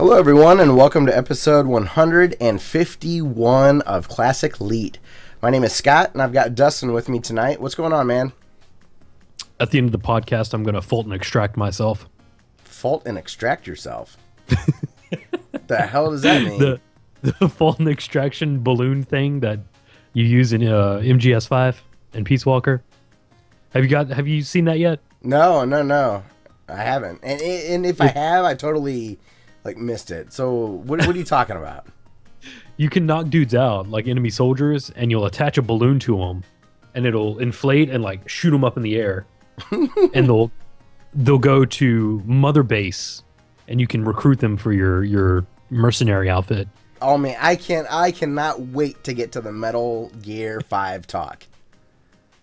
Hello, everyone, and welcome to episode 151 of Classic Lead. My name is Scott, and I've got Dustin with me tonight. What's going on, man? At the end of the podcast, I'm going to fault and extract myself. Fault and extract yourself? The hell does that mean? The fault and extraction balloon thing that you use in MGS5 and Peace Walker. Have you seen that yet? No. I haven't. And if I have, I totally missed it. So what are you talking about? You can knock dudes out, like enemy soldiers, and you'll attach a balloon to them, and it'll inflate and shoot them up in the air, and they'll go to Mother Base, and you can recruit them for your mercenary outfit. Oh man, I cannot wait to get to the Metal Gear 5 talk.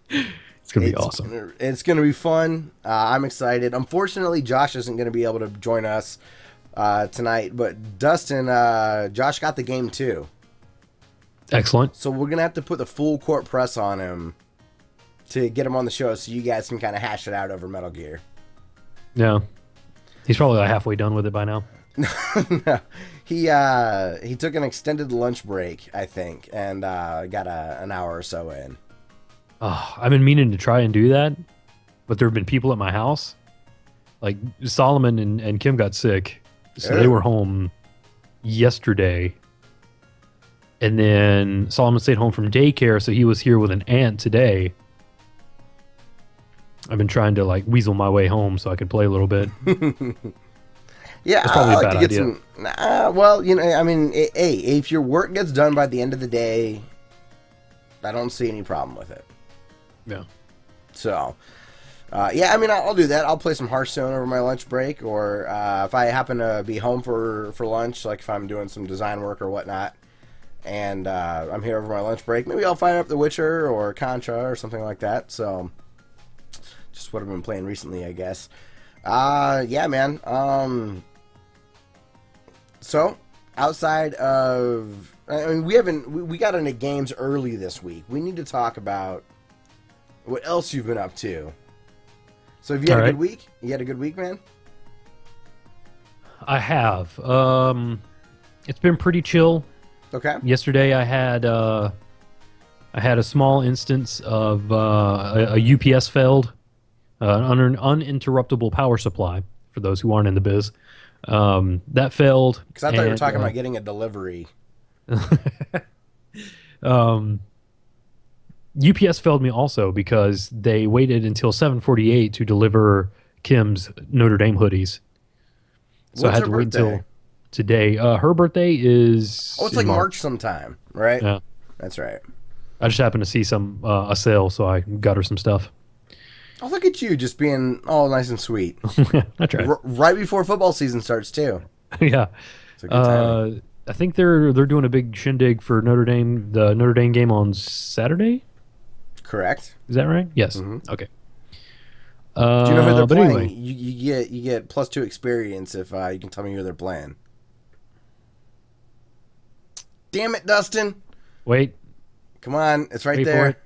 It's gonna be awesome. It's gonna be fun. I'm excited. Unfortunately, Josh isn't gonna be able to join us tonight, but Dustin, Josh got the game too. Excellent. So we're gonna have to put the full court press on him to get him on the show, so you guys can kind of hash it out over Metal Gear. Yeah, he's probably halfway done with it by now. No, he took an extended lunch break, I think, and got an hour or so in. Oh, I've been meaning to try and do that, but there have been people at my house. Like Solomon and Kim got sick, so they were home yesterday. And then Solomon stayed home from daycare, so he was here with an aunt today. I've been trying to weasel my way home so I could play a little bit. Yeah, that's probably a bad idea. Well, I mean, hey, if your work gets done by the end of the day, I don't see any problem with it. Yeah. So, yeah, I mean, I'll do that. I'll play some Hearthstone over my lunch break, or if I happen to be home for lunch, like if I'm doing some design work or whatnot, and I'm here over my lunch break, maybe I'll fire up The Witcher or Contra or something like that. So, just what I've been playing recently, I guess. Yeah, man. So, outside of... I mean, we got into games early this week. We need to talk about what else you've been up to. So, have you had a good week? You had a good week, man? I have. It's been pretty chill. Okay. Yesterday I had a small instance of a UPS failed. An uninterruptible power supply, for those who aren't in the biz. That failed. Because I thought you were talking about getting a delivery. UPS failed me also because they waited until 7:48 to deliver Kim's Notre Dame hoodies. So I had to wait until today. Her birthday is... Oh, it's like March sometime, right? Yeah. That's right. I just happened to see a sale, so I got her some stuff. Oh, look at you, just being all nice and sweet. That's right. Right before football season starts, too. Yeah. It's a good timing. I think they're doing a big shindig for Notre Dame, the Notre Dame game on Saturday. Correct. Is that right? Yes. Mm-hmm. Okay. Do you know who they're playing? Anyway. You get +2 experience if you can tell me who they're playing. Damn it, Dustin! Wait. Come on, it's right Wait there.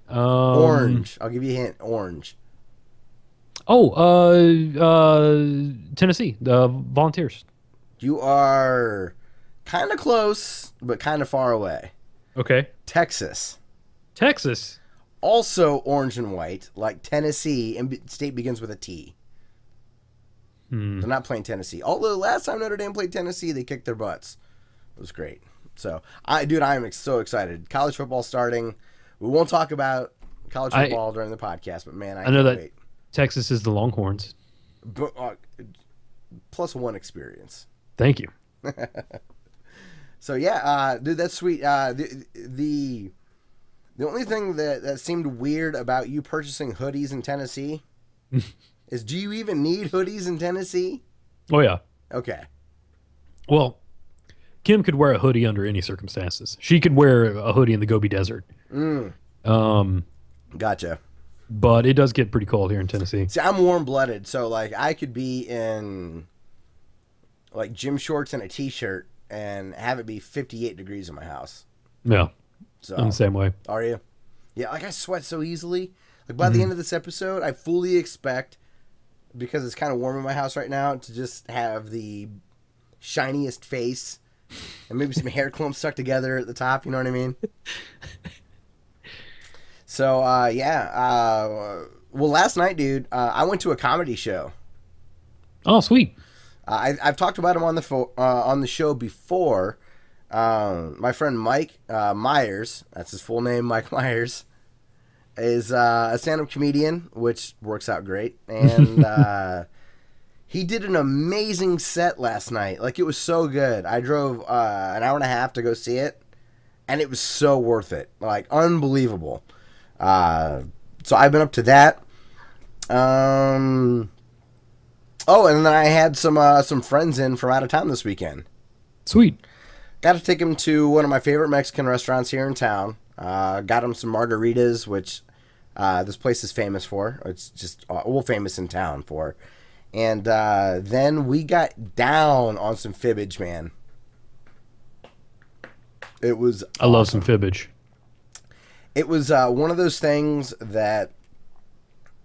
For it. Orange. I'll give you a hint. Orange. Tennessee, the Volunteers. You are kind of close, but kind of far away. Okay. Texas. Also orange and white, like Tennessee, and state begins with a T. They're not playing Tennessee. Although last time Notre Dame played Tennessee, they kicked their butts. It was great. So, I am so excited. College football starting. We won't talk about college football during the podcast, but man, I know can't that wait. Texas is the Longhorns. But, +1 experience. Thank you. So yeah, dude, that's sweet. The only thing that seemed weird about you purchasing hoodies in Tennessee is, do you even need hoodies in Tennessee? Oh yeah. Okay. Well, Kim could wear a hoodie under any circumstances. She could wear a hoodie in the Gobi Desert. Gotcha. But it does get pretty cold here in Tennessee. See, I'm warm-blooded, so I could be in gym shorts and a t-shirt and have it be 58 degrees in my house. Yeah. So I'm the same way. Are you? Yeah, I sweat so easily. By the end of this episode, I fully expect, because it's kind of warm in my house right now, to just have the shiniest face, and maybe some hair clumps stuck together at the top. You know what I mean? So well, last night, dude, I went to a comedy show. Oh, sweet. I've talked about him on the show before. My friend Mike Myers, that's his full name, Mike Myers, is a stand-up comedian, which works out great. And he did an amazing set last night. Like, it was so good. I drove an hour and a half to go see it, and it was so worth it. Like, unbelievable. So I've been up to that. Oh, and then I had some friends in from out of town this weekend. Sweet. Got to take them to one of my favorite Mexican restaurants here in town. Got them some margaritas, which this place is famous for. It's just famous in town for. And then we got down on some fibbage, man. It was I love some fibbage. It was one of those things that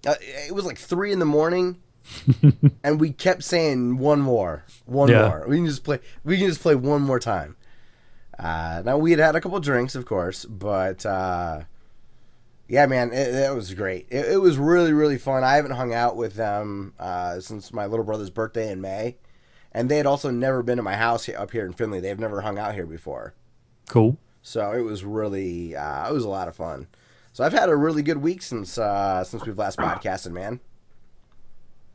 it was like 3 a.m. and we kept saying one more. We can just play one more time. Now we had a couple drinks, of course, but yeah, man, it was great. It was really, really fun. I haven't hung out with them since my little brother's birthday in May, and they had also never been to my house up here in Findlay. They've never hung out here before. Cool. So it was really, it was a lot of fun. So I've had a really good week since we've last podcasted, man.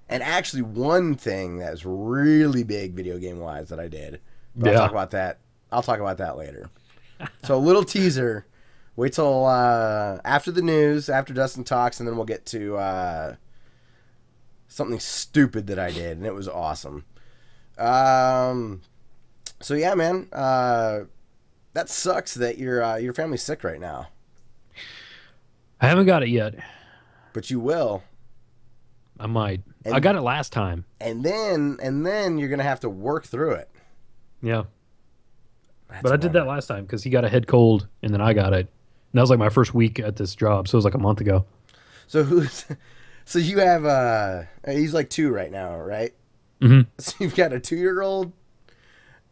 And actually, one thing that's really big video game wise that I did. I'll talk about that. I'll talk about that later. So a little teaser. Wait till after the news, after Dustin talks, and then we'll get to something stupid that I did, and it was awesome. So yeah, man. That sucks that your family's sick right now. I haven't got it yet. But you will. I might. I got it last time. And then you're gonna have to work through it. Yeah. But I did that last time because he got a head cold and then I got it. And that was like my first week at this job, so it was like a month ago. So you have he's like 2 right now, right? Mm-hmm. So you've got a 2-year-old,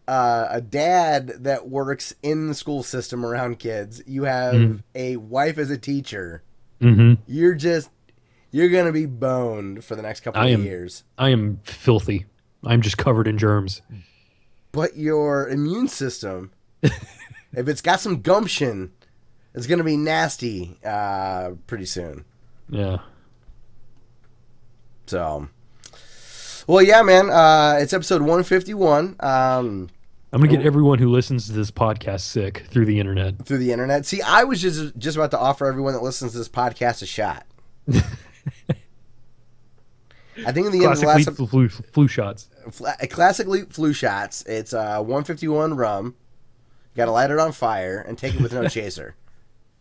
a dad that works in the school system around kids. You have a wife as a teacher. Mm-hmm. You're gonna be boned for the next couple of years. I am filthy. I'm just covered in germs. But your immune system, if it's got some gumption, it's gonna be nasty pretty soon. Yeah. So, well, yeah, man. It's episode 151. I'm gonna get everyone who listens to this podcast sick through the internet. Through the internet. See, I was just about to offer everyone that listens to this podcast a shot. I think in the end of the last flu shots. Classically flu shots. It's 151 rum. You got to light it on fire and take it with no chaser.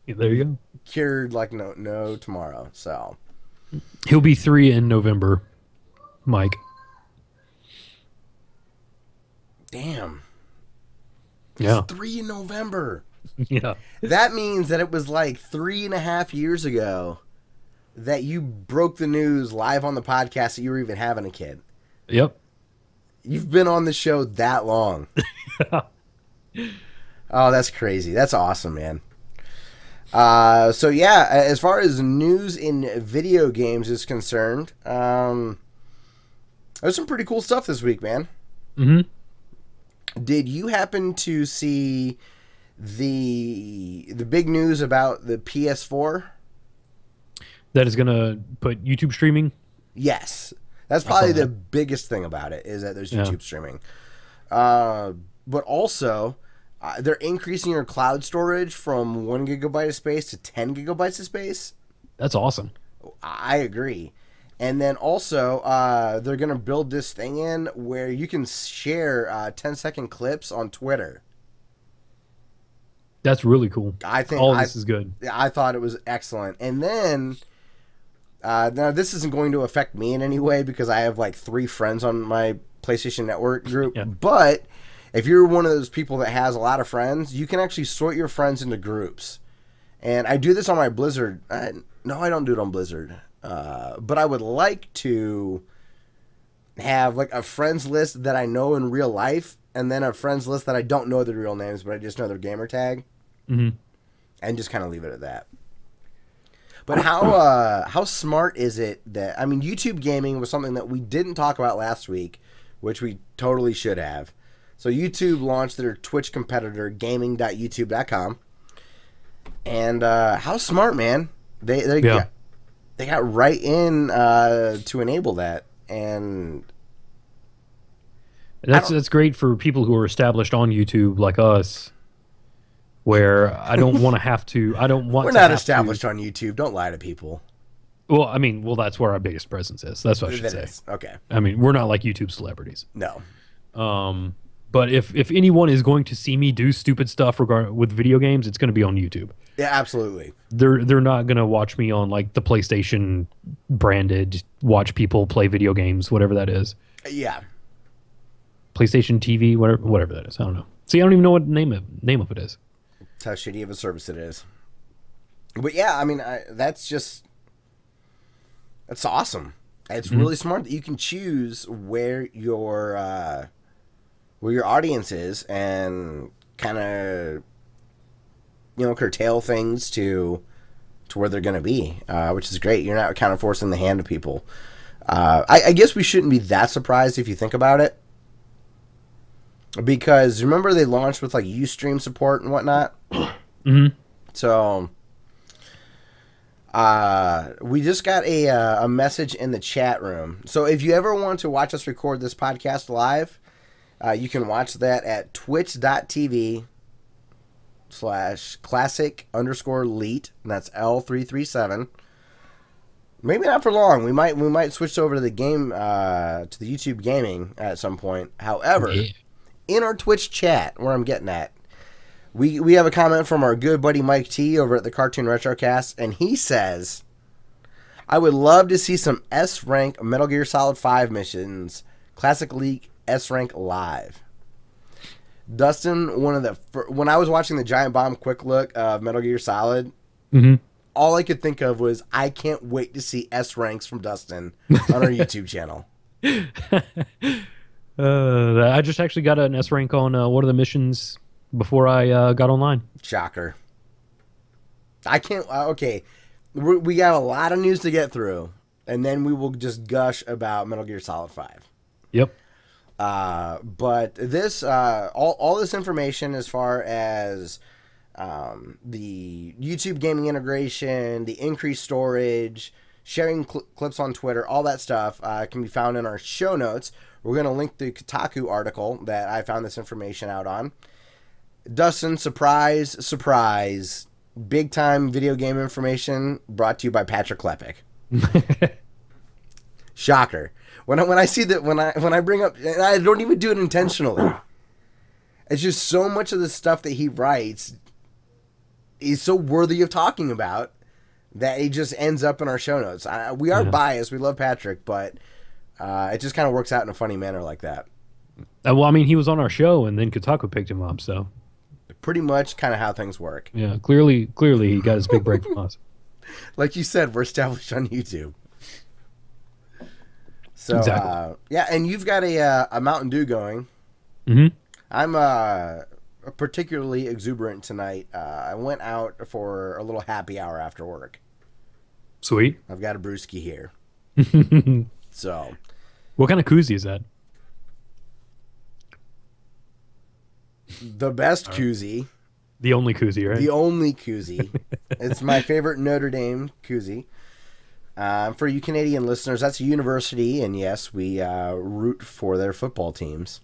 There you go. Cured like no tomorrow. So he'll be 3 in November, Mike. Damn. Yeah. It's 3 in November. Yeah. That means that it was like 3.5 years ago that you broke the news live on the podcast that you were even having a kid. Yep. You've been on the show that long. Oh, that's crazy. That's awesome, man. So yeah, as far as news in video games is concerned, there's some pretty cool stuff this week, man. Mm-hmm. Did you happen to see the big news about the PS4? That is going to put YouTube streaming? Yes. That's probably the biggest thing about it, is that there's YouTube streaming. But also, they're increasing your cloud storage from 1 gigabyte of space to 10 gigabytes of space. That's awesome. I agree. And then also, they're going to build this thing in where you can share 10-second clips on Twitter. That's really cool. I think all of this is good. I thought it was excellent. And then, now this isn't going to affect me in any way because I have like 3 friends on my PlayStation Network group. Yeah. But if you're one of those people that has a lot of friends, you can actually sort your friends into groups. And I do this on my Blizzard. No, I don't do it on Blizzard. But I would like to have like a friends list that I know in real life, and then a friends list that I don't know their real names, but I just know their gamer tag, Mm-hmm. and just kind of leave it at that. But how smart is it that, I mean, YouTube gaming was something that we didn't talk about last week, which we totally should have. So YouTube launched their Twitch competitor, gaming.youtube.com. And how smart, man. They got right in to enable that. And that's great for people who are established on YouTube like us, where I don't want to have to. I don't want. We're to not have established to, on YouTube. Don't lie to people. Well, I mean, that's where our biggest presence is. That's what I should say. Is. Okay. I mean, we're not like YouTube celebrities. No. But if anyone is going to see me do stupid stuff with video games, it's going to be on YouTube. Yeah, absolutely. They're not going to watch me on like the PlayStation branded watch people play video games, whatever that is. Yeah. PlayStation TV, whatever that is. I don't know. See, I don't even know what name of it is. That's how shitty of a service it is. But yeah, I mean, that's awesome. It's really smart that you can choose where your audience is and kind of, curtail things to where they're going to be, which is great. You're not kind of forcing the hand of people. I guess we shouldn't be that surprised if you think about it. Because remember they launched with like Ustream support and whatnot? Mm-hmm. So we just got a message in the chat room. So if you ever want to watch us record this podcast live, you can watch that at twitch.tv/classic_leet. And that's L337. Maybe not for long. We might switch over to the game, to the YouTube gaming at some point. However, in our Twitch chat, where I'm getting at, we have a comment from our good buddy Mike T over at the Cartoon Retrocast, and he says, I would love to see some S-rank Metal Gear Solid 5 missions, Classic League S-rank live. Dustin, when I was watching the Giant Bomb quick look of Metal Gear Solid, all I could think of was, I can't wait to see S-ranks from Dustin on our YouTube channel. I just actually got an S rank on one of the missions before I got online. Shocker. I can't. Okay, we got a lot of news to get through, and then we will just gush about Metal Gear Solid 5. Yep. But this, all this information as far as the YouTube gaming integration, the increased storage, sharing clips on Twitter, all that stuff can be found in our show notes. We're going to link the Kotaku article that I found this information out on. Dustin, surprise, big time video game information brought to you by Patrick Klepek. Shocker. When I see that, when I bring up, and I don't even do it intentionally. It's just so much of the stuff that he writes is so worthy of talking about that it just ends up in our show notes. We are biased. We love Patrick, but it just kind of works out in a funny manner like that. Well, I mean, he was on our show, and then Kotaku picked him up, so pretty much kind of how things work. Yeah, clearly he got his big break from us. Like you said, we're established on YouTube. So exactly. yeah, and you've got a Mountain Dew going. Mm-hmm. I'm particularly exuberant tonight. I went out for a little happy hour after work. Sweet. I've got a brewski here. So, what kind of koozie is that? The best koozie. The only koozie, right? The only koozie. It's my favorite Notre Dame koozie. For you Canadian listeners, that's a university, and yes, we root for their football teams.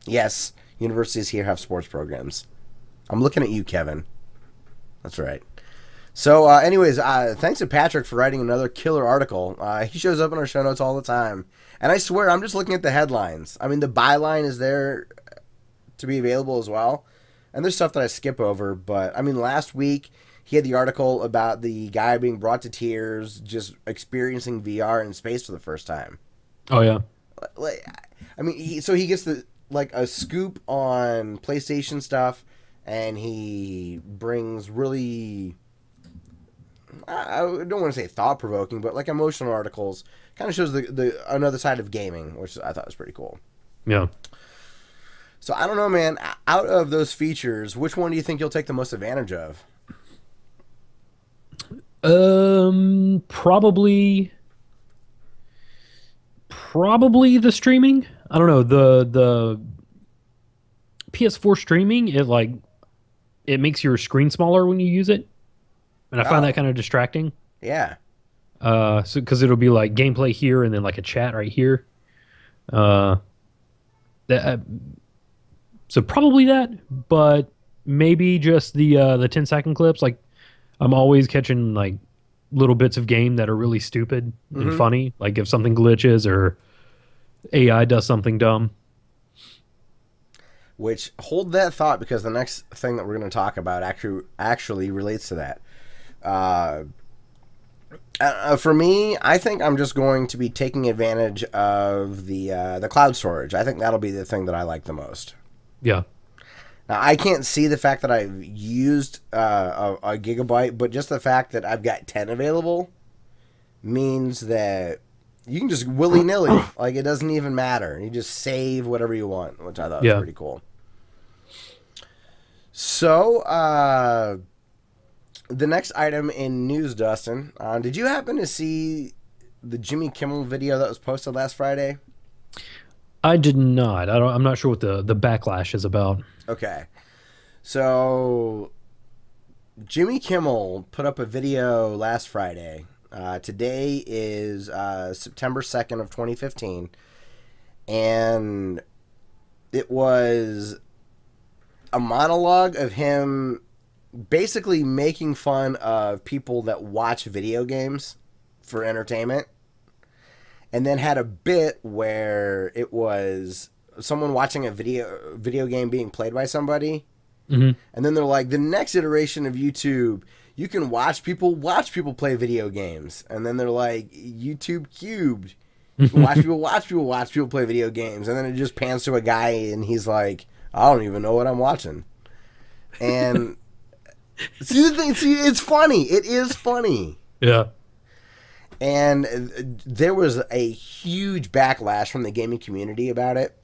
Yes, universities here have sports programs. I'm looking at you, Kevin. That's right. So, anyways, thanks to Patrick for writing another killer article. He shows up in our show notes all the time. And I swear, I'm just looking at the headlines. I mean, the byline is there to be available as well. And there's stuff that I skip over. But, I mean, last week, he had the article about the guy being brought to tears, just experiencing VR in space for the first time. Oh, yeah. I mean, he gets a scoop on PlayStation stuff, and he brings really I don't want to say thought provoking, but like emotional articles. Kind of shows the another side of gaming, which I thought was pretty cool. Yeah. So I don't know, man. Out of those features, which one do you think you'll take the most advantage of? Probably the streaming. I don't know, the PS4 streaming. It makes your screen smaller when you use it, and I find that Oh, kind of distracting. yeah. So because it'll be like gameplay here and then like a chat right here. Uh, that so probably that, but maybe just the 10-second clips. Like I'm always catching like little bits of game that are really stupid and Mm-hmm. funny. Like if something glitches or AI does something dumb. Which hold that thought because the next thing that we're going to talk about actually relates to that. Uh, for me, I think I'm just going to be taking advantage of the cloud storage. I think that'll be the thing that I like the most. Yeah. Now, I can't see the fact that I've used a gigabyte, but just the fact that I've got 10 available means that you can just willy nilly, like it doesn't even matter. You just save whatever you want, which I thought was Yeah. pretty cool. So, the next item in news, Dustin, did you happen to see the Jimmy Kimmel video that was posted last Friday? I did not. I'm not sure what the backlash is about. Okay. So, Jimmy Kimmel put up a video last Friday. Today is September 2nd of 2015. And it was a monologue of him basically making fun of people that watch video games for entertainment. And then had a bit where it was someone watching a video game being played by somebody. Hmm. And then they're like, the next iteration of YouTube, you can watch people play video games. And then they're like, YouTube cubed. You can watch people play video games. And then it just pans to a guy and he's like, I don't even know what I'm watching. And it's funny. It is funny. Yeah. And there was a huge backlash from the gaming community about it.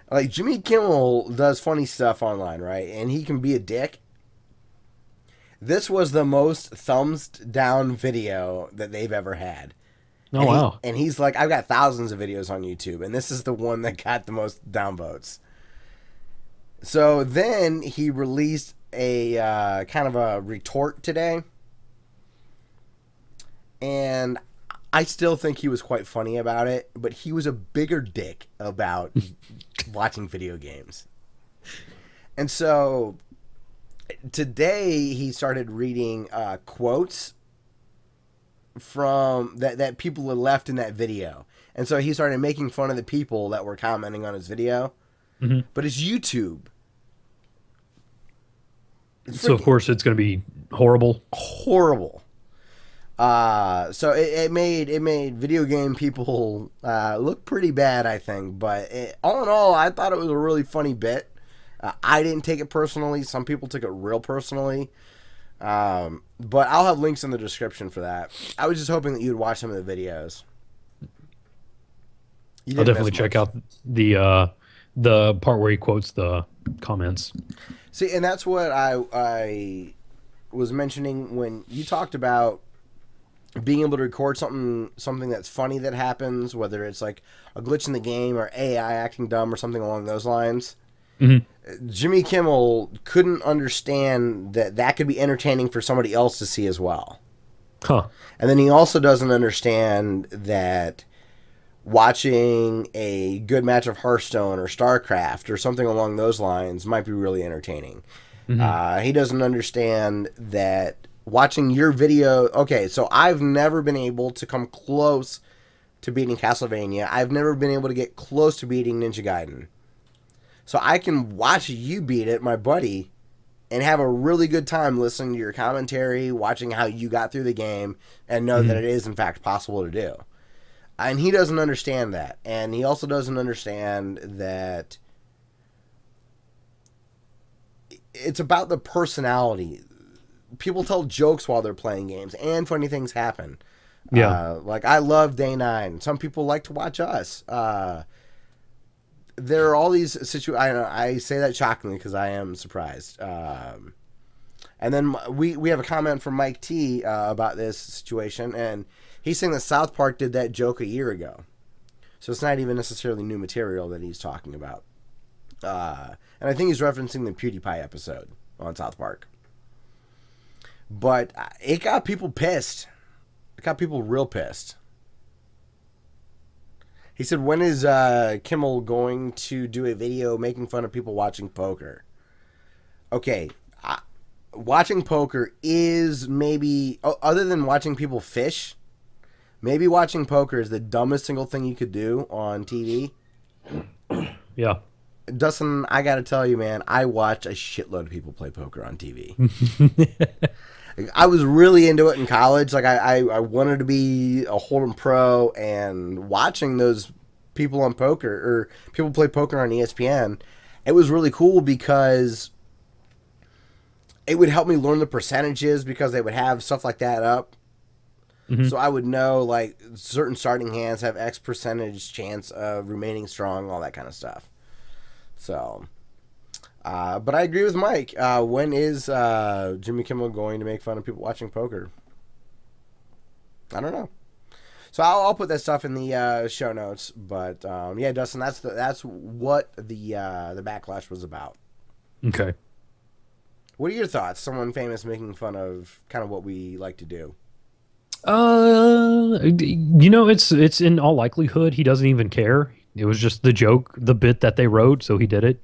Like Jimmy Kimmel does funny stuff online, right? And he can be a dick. This was the most thumbs down video that they've ever had. Oh, wow. And he's like, I've got thousands of videos on YouTube, and this is the one that got the most downvotes. So then he released a kind of a retort today. And I still think he was quite funny about it, but he was a bigger dick about watching video games. And so today he started reading quotes from that people had left in that video. And so he started making fun of the people that were commenting on his video. Hmm. But it's YouTube. So of course it's going to be horrible. Horrible. So it made video game people look pretty bad, I think. But all in all, I thought it was a really funny bit. I didn't take it personally. Some people took it real personally. But I'll have links in the description for that. I was just hoping that you'd watch some of the videos. I'll definitely check out the part where he quotes the comments. See, and that's what I was mentioning when you talked about being able to record something that's funny that happens, whether it's like a glitch in the game or AI acting dumb or something along those lines. Mm-hmm. Jimmy Kimmel couldn't understand that could be entertaining for somebody else to see as well. Huh. And then he also doesn't understand that watching a good match of Hearthstone or StarCraft or something along those lines might be really entertaining. Mm-hmm. He doesn't understand that watching your video... Okay, so I've never been able to come close to beating Castlevania. I've never been able to get close to beating Ninja Gaiden. So I can watch you beat it, my buddy, and have a really good time listening to your commentary, watching how you got through the game, and know that it is, in fact, possible to do. And he doesn't understand that. And he also doesn't understand that it's about the personality. people tell jokes while they're playing games, and funny things happen. Yeah. Like I love Day 9. Some people like to watch us. There are all these situations. I say that shockingly because I am surprised. And then we have a comment from Mike T about this situation, and he's saying that South Park did that joke a year ago. So it's not even necessarily new material that he's talking about. And I think he's referencing the PewDiePie episode on South Park. But it got people pissed. It got people real pissed. He said, when is Kimmel going to do a video making fun of people watching poker? Okay, watching poker is maybe, other than watching people fish, maybe watching poker is the dumbest single thing you could do on TV. Yeah. Dustin, I gotta tell you, man, I watch a shitload of people play poker on TV. I was really into it in college. Like I wanted to be a Hold'em pro, and watching those people on poker or people play poker on ESPN, it was really cool because it would help me learn the percentages because they would have stuff like that up. Mm-hmm. So I would know like certain starting hands have X percentage chance of remaining strong, all that kind of stuff. So, but I agree with Mike. When is Jimmy Kimmel going to make fun of people watching poker? I don't know. So I'll put that stuff in the show notes. But yeah, Dustin, that's what the backlash was about. Okay. What are your thoughts? Someone famous making fun of kind of what we like to do. It's in all likelihood he doesn't even care. It was just the joke, the bit that they wrote, so he did it.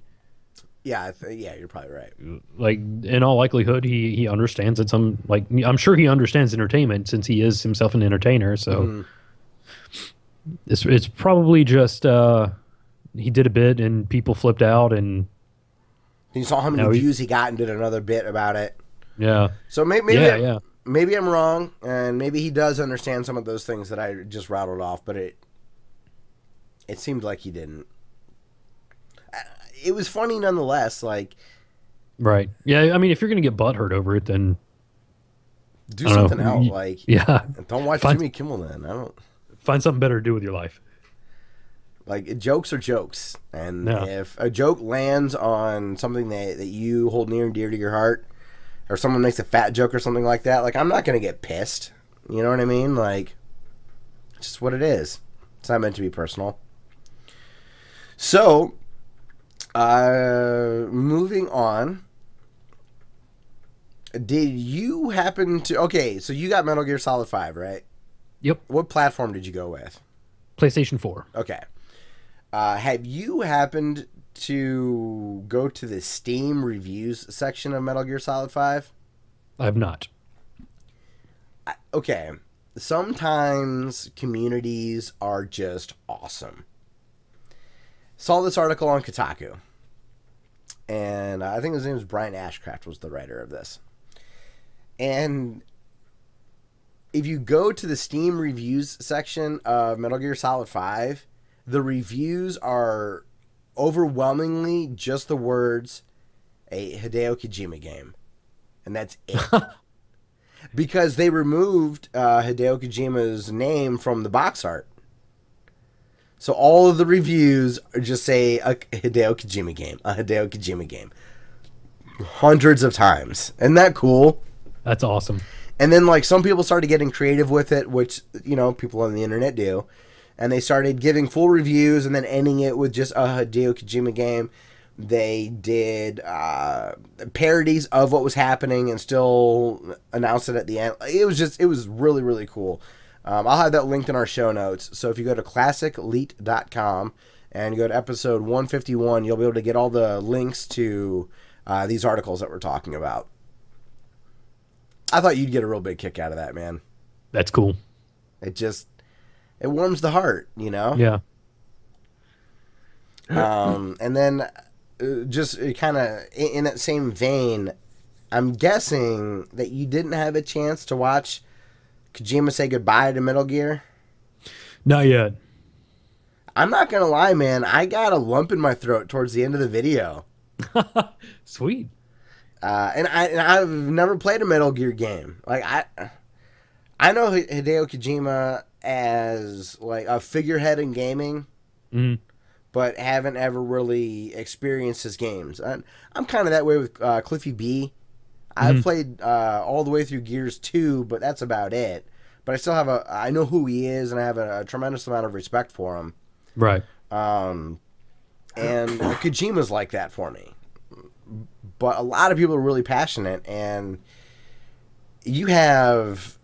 Yeah, yeah, you're probably right. Like in all likelihood, he understands it. I'm sure he understands entertainment since he is himself an entertainer. So it's probably just he did a bit and people flipped out, and you saw how many views he got and did another bit about it. Yeah. So maybe I'm wrong, and maybe he does understand some of those things that I just rattled off, but it seemed like he didn't. It was funny nonetheless. Like, right? Yeah. I mean, if you're gonna get butthurt over it, then do something else. Like, yeah, don't watch Jimmy Kimmel. Then find something better to do with your life. Like, jokes are jokes, and if a joke lands on something that you hold near and dear to your heart, or someone makes a fat joke or something like that, like I'm not gonna get pissed. You know what I mean? Like, it's just what it is. It's not meant to be personal. So, moving on. Did you happen to... Okay, so you got Metal Gear Solid 5, right? Yep. What platform did you go with? PlayStation 4. Okay. Have you happened to go to the Steam reviews section of Metal Gear Solid 5? I have not. Okay. Sometimes communities are just awesome. Saw this article on Kotaku, and I think his name was Brian Ashcraft was the writer of this. And if you go to the Steam reviews section of Metal Gear Solid 5, the reviews are overwhelmingly just the words, a Hideo Kojima game. And that's it. Because they removed Hideo Kojima's name from the box art. So all of the reviews just say a Hideo Kojima game, a Hideo Kojima game. Hundreds of times. Isn't that cool? That's awesome. And then like some people started getting creative with it, which, you know, people on the internet do. And they started giving full reviews and then ending it with just a Hideo Kojima game. They did parodies of what was happening and still announced it at the end. It was really, really cool. I'll have that linked in our show notes. So if you go to classicleet.com and you go to episode 151, you'll be able to get all the links to these articles that we're talking about. I thought you'd get a real big kick out of that, man. That's cool. It warms the heart, you know? Yeah. And then just kind of in that same vein, I'm guessing that you didn't have a chance to watch Kojima say goodbye to Metal Gear? Not yet. I'm not going to lie, man. I got a lump in my throat towards the end of the video. Sweet. And I've never played a Metal Gear game. Like I know Hideo Kojima as like a figurehead in gaming, Mm. but haven't ever really experienced his games. I'm kind of that way with Cliffy B. I've played all the way through Gears 2, but that's about it. But I still have I know who he is, and I have a tremendous amount of respect for him. Right. And Kojima's like that for me. But a lot of people are really passionate, and you have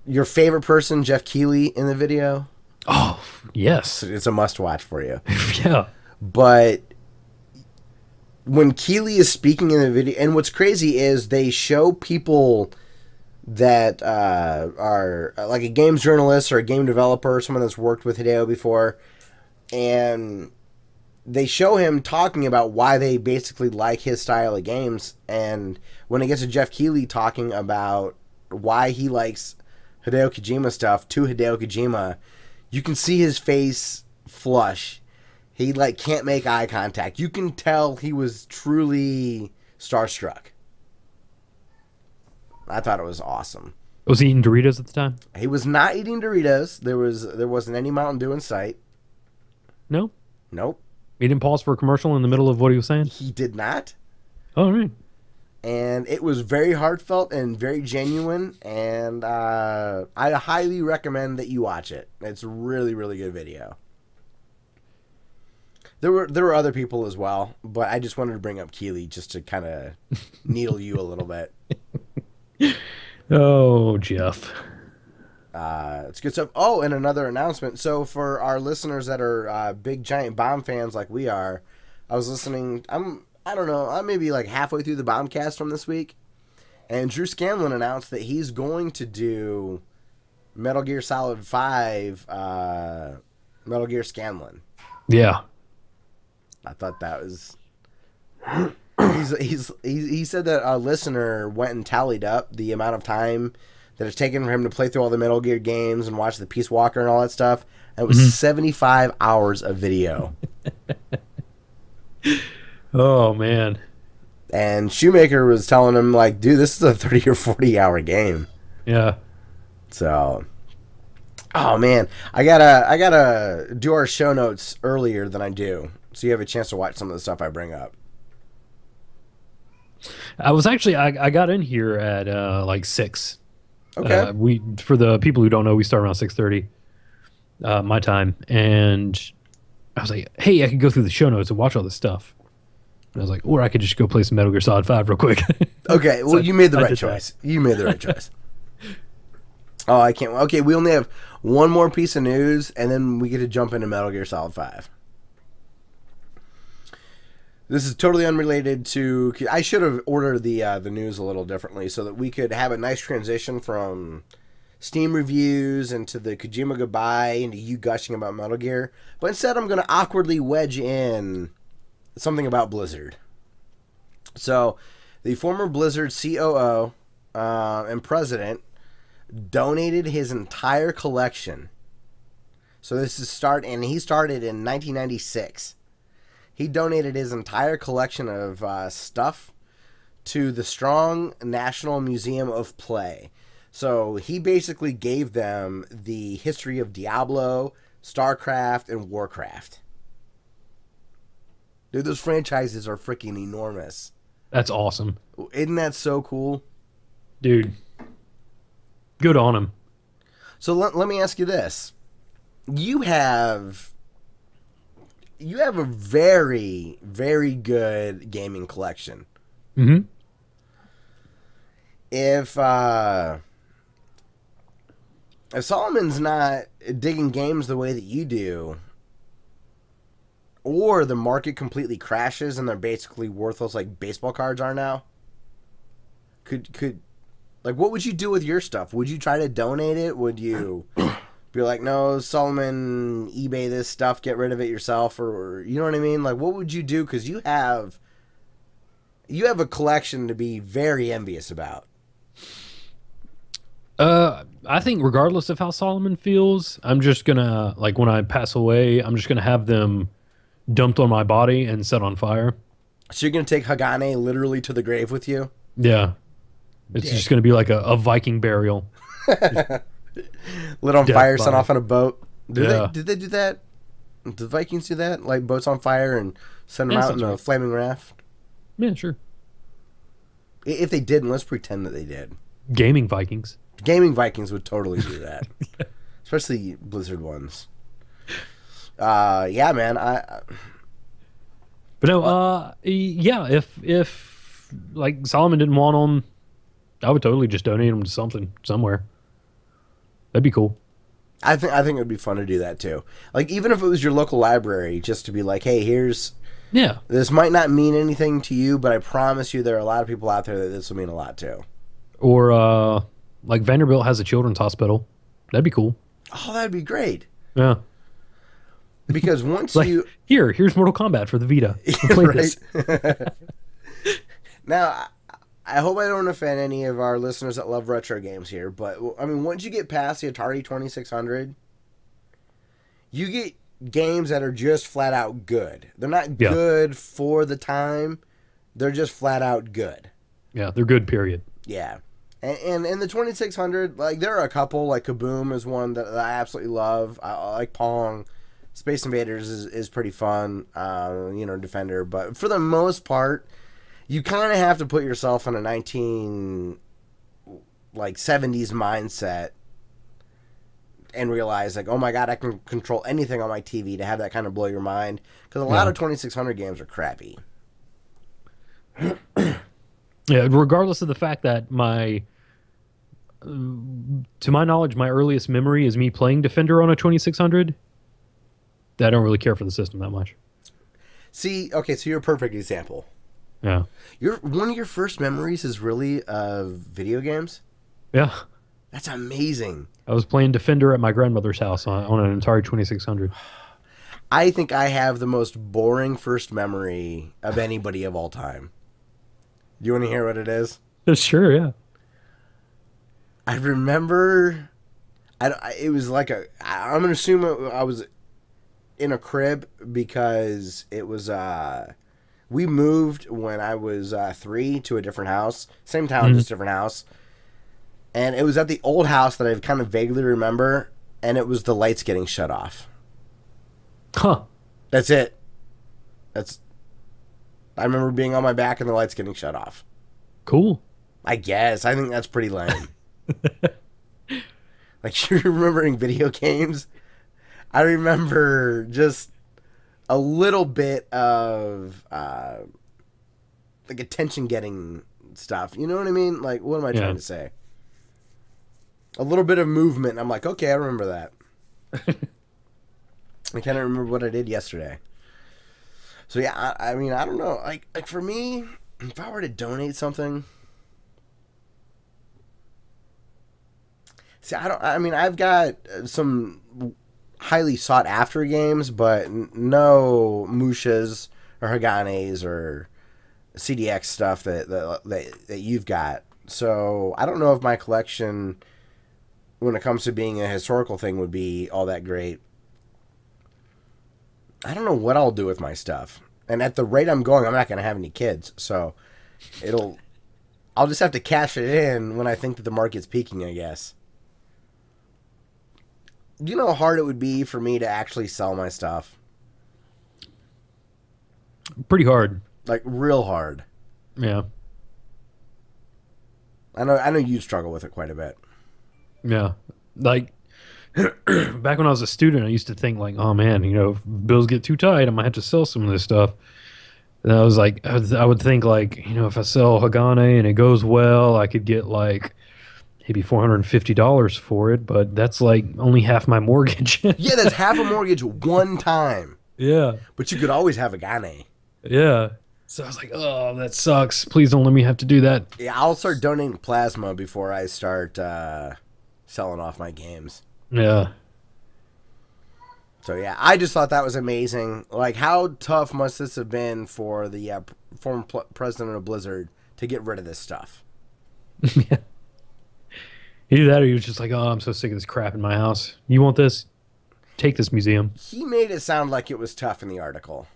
your favorite person, Jeff Keighley, in the video. Oh, yes. It's a must-watch for you. Yeah. But when Keighley is speaking in the video, and what's crazy is they show people that are like a games journalist or a game developer, someone that's worked with Hideo before, and they show him talking about why they basically like his style of games. And when it gets to Jeff Keighley talking about why he likes Hideo Kojima stuff to Hideo Kojima, you can see his face flush. He like can't make eye contact. You can tell he was truly starstruck. I thought it was awesome. Was he eating Doritos at the time? He was not eating Doritos. There wasn't any Mountain Dew in sight. No? Nope. He didn't pause for a commercial in the middle of what he was saying? He did not. Oh, right. And it was very heartfelt and very genuine, and I highly recommend that you watch it. It's a really, really good video. There were other people as well, but I just wanted to bring up Keighley just to kind of needle you a little bit. Oh, Jeff. It's good stuff. Oh, and another announcement. So for our listeners that are big giant bomb fans like we are, I was listening. I don't know. I'm maybe like halfway through the Bombcast from this week, and Drew Scanlon announced that he's going to do Metal Gear Solid 5, Metal Gear Scanlon. Yeah. I thought that was. He said that a listener went and tallied up the amount of time that it's taken for him to play through all the Metal Gear games and watch the Peace Walker and all that stuff. And it was 75 hours of video. Oh, man. And Shoemaker was telling him, like, dude, this is a 30 or 40 hour game. Yeah. So, oh man, I gotta do our show notes earlier than I do, so you have a chance to watch some of the stuff I bring up. I got in here at like 6. Okay. For the people who don't know, we start around 6:30 my time, and I was like, hey, I could go through the show notes and watch all this stuff. And I was like, or I could just go play some Metal Gear Solid 5 real quick. Okay, well, you made the right choice. You made the right choice. Oh, I can't. Okay, we only have one more piece of news, and then we get to jump into Metal Gear Solid 5. This is totally unrelated to... I should have ordered the news a little differently so that we could have a nice transition from Steam reviews into the Kojima goodbye into you gushing about Metal Gear. But instead, I'm going to awkwardly wedge in something about Blizzard. So, the former Blizzard COO and president donated his entire collection. So this is he started in 1996. He donated his entire collection of stuff to the Strong National Museum of Play. So he basically gave them the history of Diablo, StarCraft, and Warcraft. Dude, those franchises are freaking enormous. That's awesome. Isn't that so cool? Dude, good on him. So let me ask you this. You have a very, very good gaming collection. Mm-hmm. If Solomon's not digging games the way that you do, or the market completely crashes and they're basically worthless like baseball cards are now, could like, what would you do with your stuff? Would you try to donate it? Would you be like, no, Solomon, eBay this stuff, get rid of it yourself, or you know what I mean? Like, what would you do? Because you have a collection to be very envious about. I think regardless of how Solomon feels, I'm just gonna, like, when I pass away, I'm just gonna have them dumped on my body and set on fire. So you're gonna take Hagane literally to the grave with you? Yeah. It's just going to be like a Viking burial. Lit on Death fire, by- sent off on a boat. Yeah. Did they do that? Did the Vikings do that? Light boats on fire and send them Yeah, out in sounds a right. flaming raft? Yeah, sure. If they didn't, let's pretend that they did. Gaming Vikings. Gaming Vikings would totally do that, especially Blizzard ones. Yeah, man. But no, yeah, if like Solomon didn't want them, I would totally just donate them to something somewhere. That'd be cool. I think it would be fun to do that too. Like even if it was your local library, just to be like, hey, here's Yeah. this might not mean anything to you, but I promise you there are a lot of people out there that this will mean a lot to. Or like Vanderbilt has a children's hospital. That'd be cool. Oh, that'd be great. Yeah. Because once Like you here's Mortal Kombat for the Vita. Play this. Now, I hope I don't offend any of our listeners that love retro games here, but I mean, once you get past the Atari 2600, you get games that are just flat out good. They're not Yeah. good for the time; they're just flat out good. Yeah, they're good. Period. Yeah, and in the 2600, like there are a couple, like Kaboom is one that I absolutely love. I like Pong. Space Invaders is pretty fun, Defender. But for the most part, you kind of have to put yourself in a 70s mindset and realize, like, oh my god, I can control anything on my TV to have that kind of blow your mind. Because a lot of 2600 games are crappy. Yeah, regardless of the fact that to my knowledge, my earliest memory is me playing Defender on a 2600. I don't really care for the system that much. See, okay, so you're a perfect example. Yeah. One of your first memories is really video games? Yeah. That's amazing. I was playing Defender at my grandmother's house on an Atari 2600. I think I have the most boring first memory of anybody of all time. Do you want to hear what it is? Sure, yeah. I remember, it was like I'm going to assume I was in a crib because it was, we moved when I was 3 to a different house. Same town, just different house. And it was at the old house that I kind of vaguely remember, and it was the lights getting shut off. Huh. That's it. I remember being on my back and the lights getting shut off. Cool. I guess. I think that's pretty lame. Like, you're remembering video games? I remember just a little bit of, like, attention-getting stuff. You know what I mean? Like, what am I trying to say? A little bit of movement. I'm like, okay, I remember that. I kind of remember what I did yesterday. So, yeah, I mean, I don't know. Like for me, if I were to donate something... See, I've got some highly sought after games, but no Mushas or Haganes or CDX stuff that you've got. So I don't know if my collection, when it comes to being a historical thing, would be all that great. I don't know what I'll do with my stuff. And at the rate I'm going, I'm not going to have any kids. So I'll just have to cash it in when I think that the market's peaking, I guess. Do you know how hard it would be for me to actually sell my stuff? Pretty hard. Like, real hard. Yeah. I know you struggle with it quite a bit. Yeah. Like, back when I was a student, I used to think, like, oh, man, if bills get too tight, I might have to sell some of this stuff. And I was like, I would think, like, if I sell Hagane and it goes well, I could get, like, maybe $450 for it, but that's like only half my mortgage. Yeah, that's half a mortgage one time. Yeah. But you could always have a Gane. Yeah. So I was like, oh, that sucks. Please don't let me have to do that. Yeah, I'll start donating plasma before I start selling off my games. Yeah. So, yeah, I just thought that was amazing. Like, how tough must this have been for the former president of Blizzard to get rid of this stuff? Yeah. Either that or he was just like, oh, I'm so sick of this crap in my house. You want this? Take this museum. He made it sound like it was tough in the article.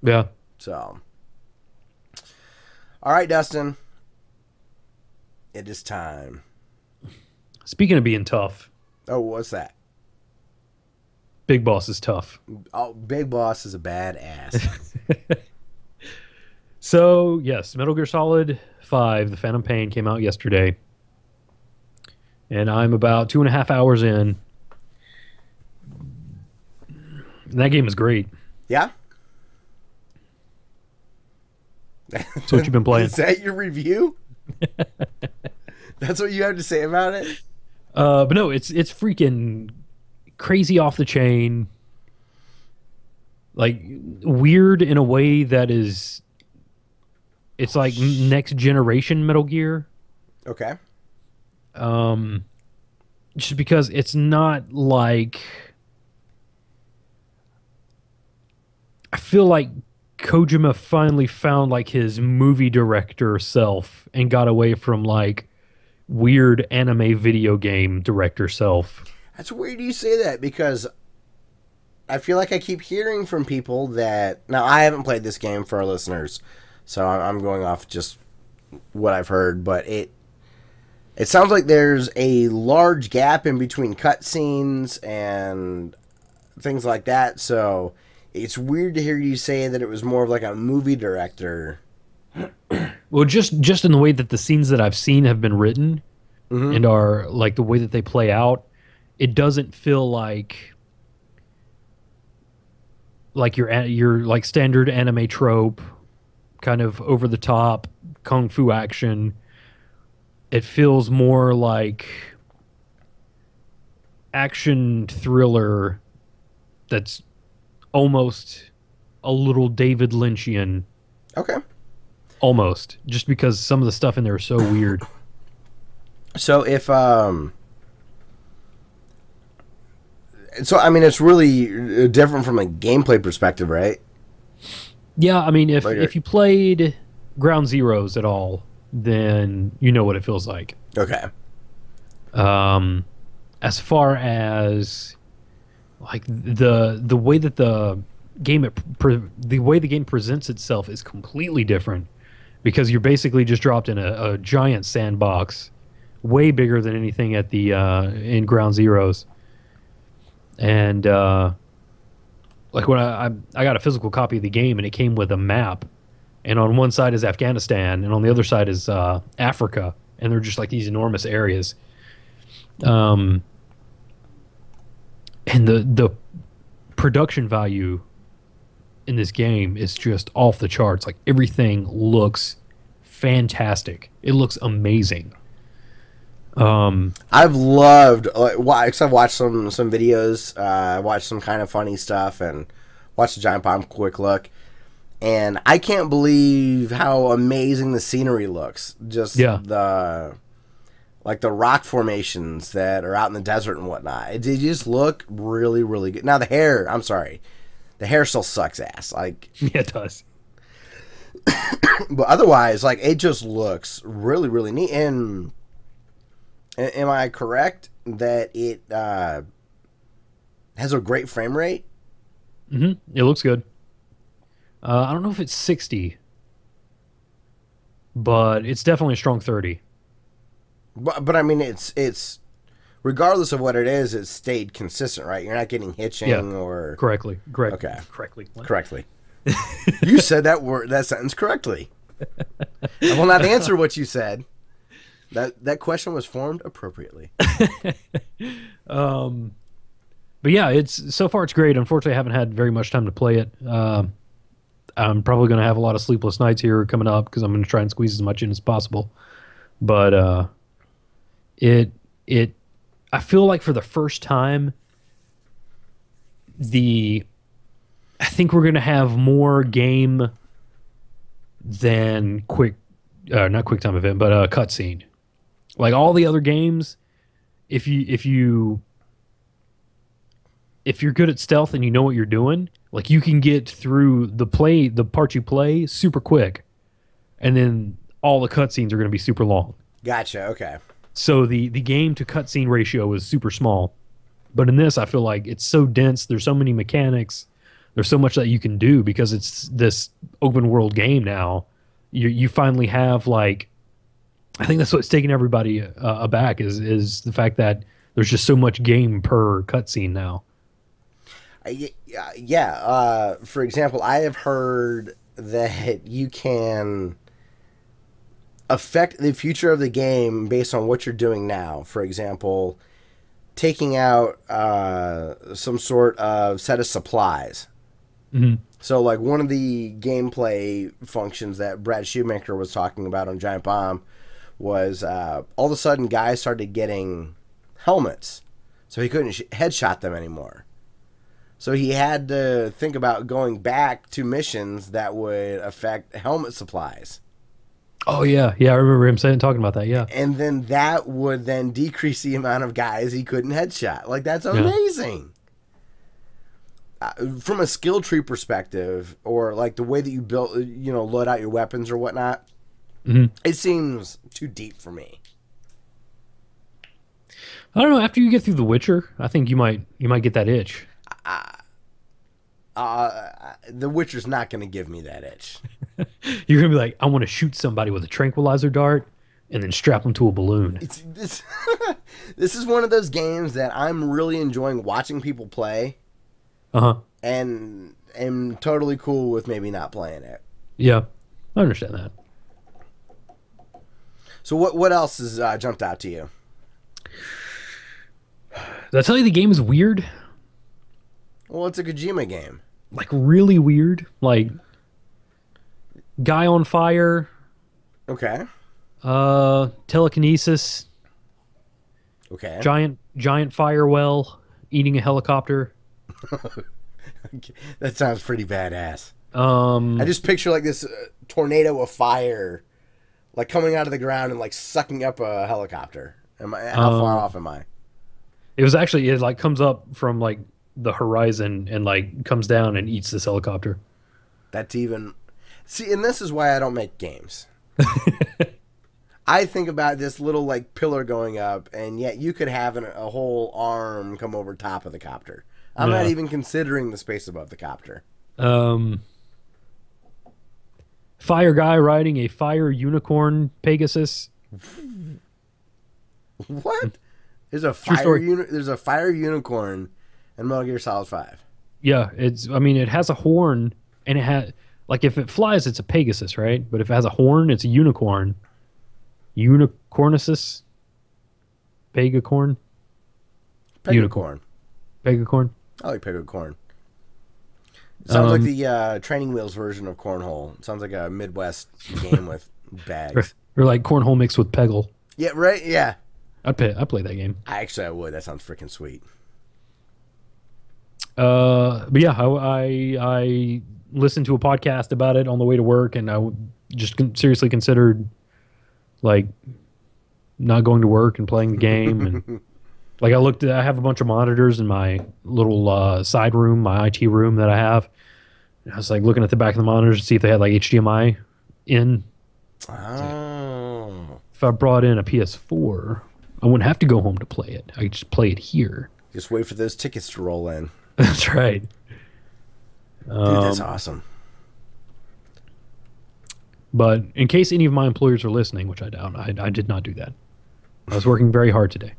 Yeah. So, All right, Dustin. It is time. Speaking of being tough, Oh, what's that? Big Boss is tough. Oh, Big Boss is a badass. So, yes, Metal Gear Solid 5, The Phantom Pain, came out yesterday. And I'm about 2.5 hours in. And that game is great. Yeah? So what you've been playing? Is that your review? That's what you have to say about it? But no, it's freaking crazy off the chain. Like, weird in a way that is... It's like next generation Metal Gear. Okay. Just because it's not like... I feel like Kojima finally found like his movie director self and got away from like weird anime video game director self. That's weird you say that because I feel like I keep hearing from people that... Now, I haven't played this game for our listeners, so I'm going off just what I've heard, but it sounds like there's a large gap in between cutscenes and things like that, so it's weird to hear you say that it was more of like a movie director. Well, just in the way that the scenes that I've seen have been written and are like the way that they play out, it doesn't feel like your like standard anime trope, kind of over the top kung fu action. It feels more like action thriller that's almost a little David Lynchian. Okay. Almost. Just because some of the stuff in there is so weird. So if so I mean it's really different from a gameplay perspective, right? Yeah, I mean if you played Ground Zeroes at all, then you know what it feels like. Okay. As far as like the way that the game presents itself is completely different because you're basically just dropped in a giant sandbox, way bigger than anything at the in Ground Zeroes. And like when I got a physical copy of the game and it came with a map, and on one side is Afghanistan and on the other side is Africa, and they're just like these enormous areas. And the production value in this game is just off the charts. Like everything looks fantastic. It looks amazing. I've loved because I've watched some videos. I watched some kind of funny stuff and watched the Giant Bomb quick look, and I can't believe how amazing the scenery looks. Just the rock formations that are out in the desert and whatnot. They just look really, really good. Now the hair, I'm sorry, the hair still sucks ass. Like yeah, it does. But otherwise, like it just looks really, really neat. And am I correct that it has a great frame rate? Mm-hmm. It looks good. I don't know if it's 60, but it's definitely a strong 30. But I mean, it's regardless of what it is, it's stayed consistent, right? You're not getting hitching or correctly. Correct. Okay, correctly. What? Correctly. You said that sentence correctly. I will not answer what you said. That question was formed appropriately. But yeah, so far it's great. Unfortunately, I haven't had very much time to play it. I'm probably going to have a lot of sleepless nights here coming up because I'm going to try and squeeze as much in as possible. But I feel like for the first time, I think we're going to have more game than not quick time event, but cutscene. Like all the other games, if you're good at stealth and you know what you're doing, like you can get through the part you play super quick, and then all the cutscenes are going to be super long. Gotcha. Okay. So the game to cutscene ratio is super small, but in this I feel like it's so dense. There's so many mechanics. There's so much that you can do because it's this open world game now you finally have like, I think that's what's taking everybody aback is the fact that there's just so much game per cutscene now. Yeah. For example, I have heard that you can affect the future of the game based on what you're doing now. For example, taking out some sort of set of supplies. Hmm. So, like, one of the gameplay functions that Brad Shoemaker was talking about on Giant Bomb was all of a sudden guys started getting helmets, so he couldn't headshot them anymore. So he had to think about going back to missions that would affect helmet supplies. Oh yeah, yeah, I remember him saying talking about that. Yeah, And then that would then decrease the amount of guys he couldn't headshot. Like, that's yeah. amazing. From a skill tree perspective, or like the way that you build, load out your weapons or whatnot, Hmm. it seems too deep for me. I don't know. After you get through The Witcher, I think you might get that itch. The Witcher's not going to give me that itch. You're gonna be like, I want to shoot somebody with a tranquilizer dart and then strap them to a balloon. It's this. This is one of those games that I'm really enjoying watching people play, Uh huh. and am totally cool with maybe not playing it. Yeah, I understand that. So what else has jumped out to you? Did I tell you the game is weird? Well, it's a Kojima game. Like really weird. Like guy on fire, Okay. telekinesis, Okay. giant fire well, eating a helicopter. That sounds pretty badass. Um, I just picture like this tornado of fire, like coming out of the ground and like sucking up a helicopter. How far off am I? it like comes up from like the horizon and like comes down and eats this helicopter. That's even. See, and this is why I don't make games. I think about this little like pillar going up, and yet you could have a whole arm come over top of the copter. I'm not Yeah. even considering the space above the copter. Fire guy riding a fire unicorn Pegasus. What? There's a True fire story. there's a fire unicorn in Metal Gear Solid 5. Yeah, I mean, it has a horn, and it has like if it flies, it's a Pegasus, right? But if it has a horn, it's a unicorn. Unicornuses, Pegacorn, Pegacorn. Pegacorn. I like Pegacorn. It sounds like Um, the training wheels version of Cornhole. It sounds like a Midwest game with bags. or like cornhole mixed with Peggle. Yeah, right? Yeah. I'd play that game. I would. That sounds freaking sweet. But yeah, I listened to a podcast about it on the way to work, and just seriously considered like not going to work and playing the game. And like I have a bunch of monitors in my little side room, my IT room that I have. And I was like looking at the back of the monitors to see if they had like HDMI in. Oh. If I brought in a PS4, I wouldn't have to go home to play it. I could just play it here. Just wait for those tickets to roll in. That's right. Dude, that's awesome. But in case any of my employers are listening, which I doubt, I did not do that. I was working very hard today.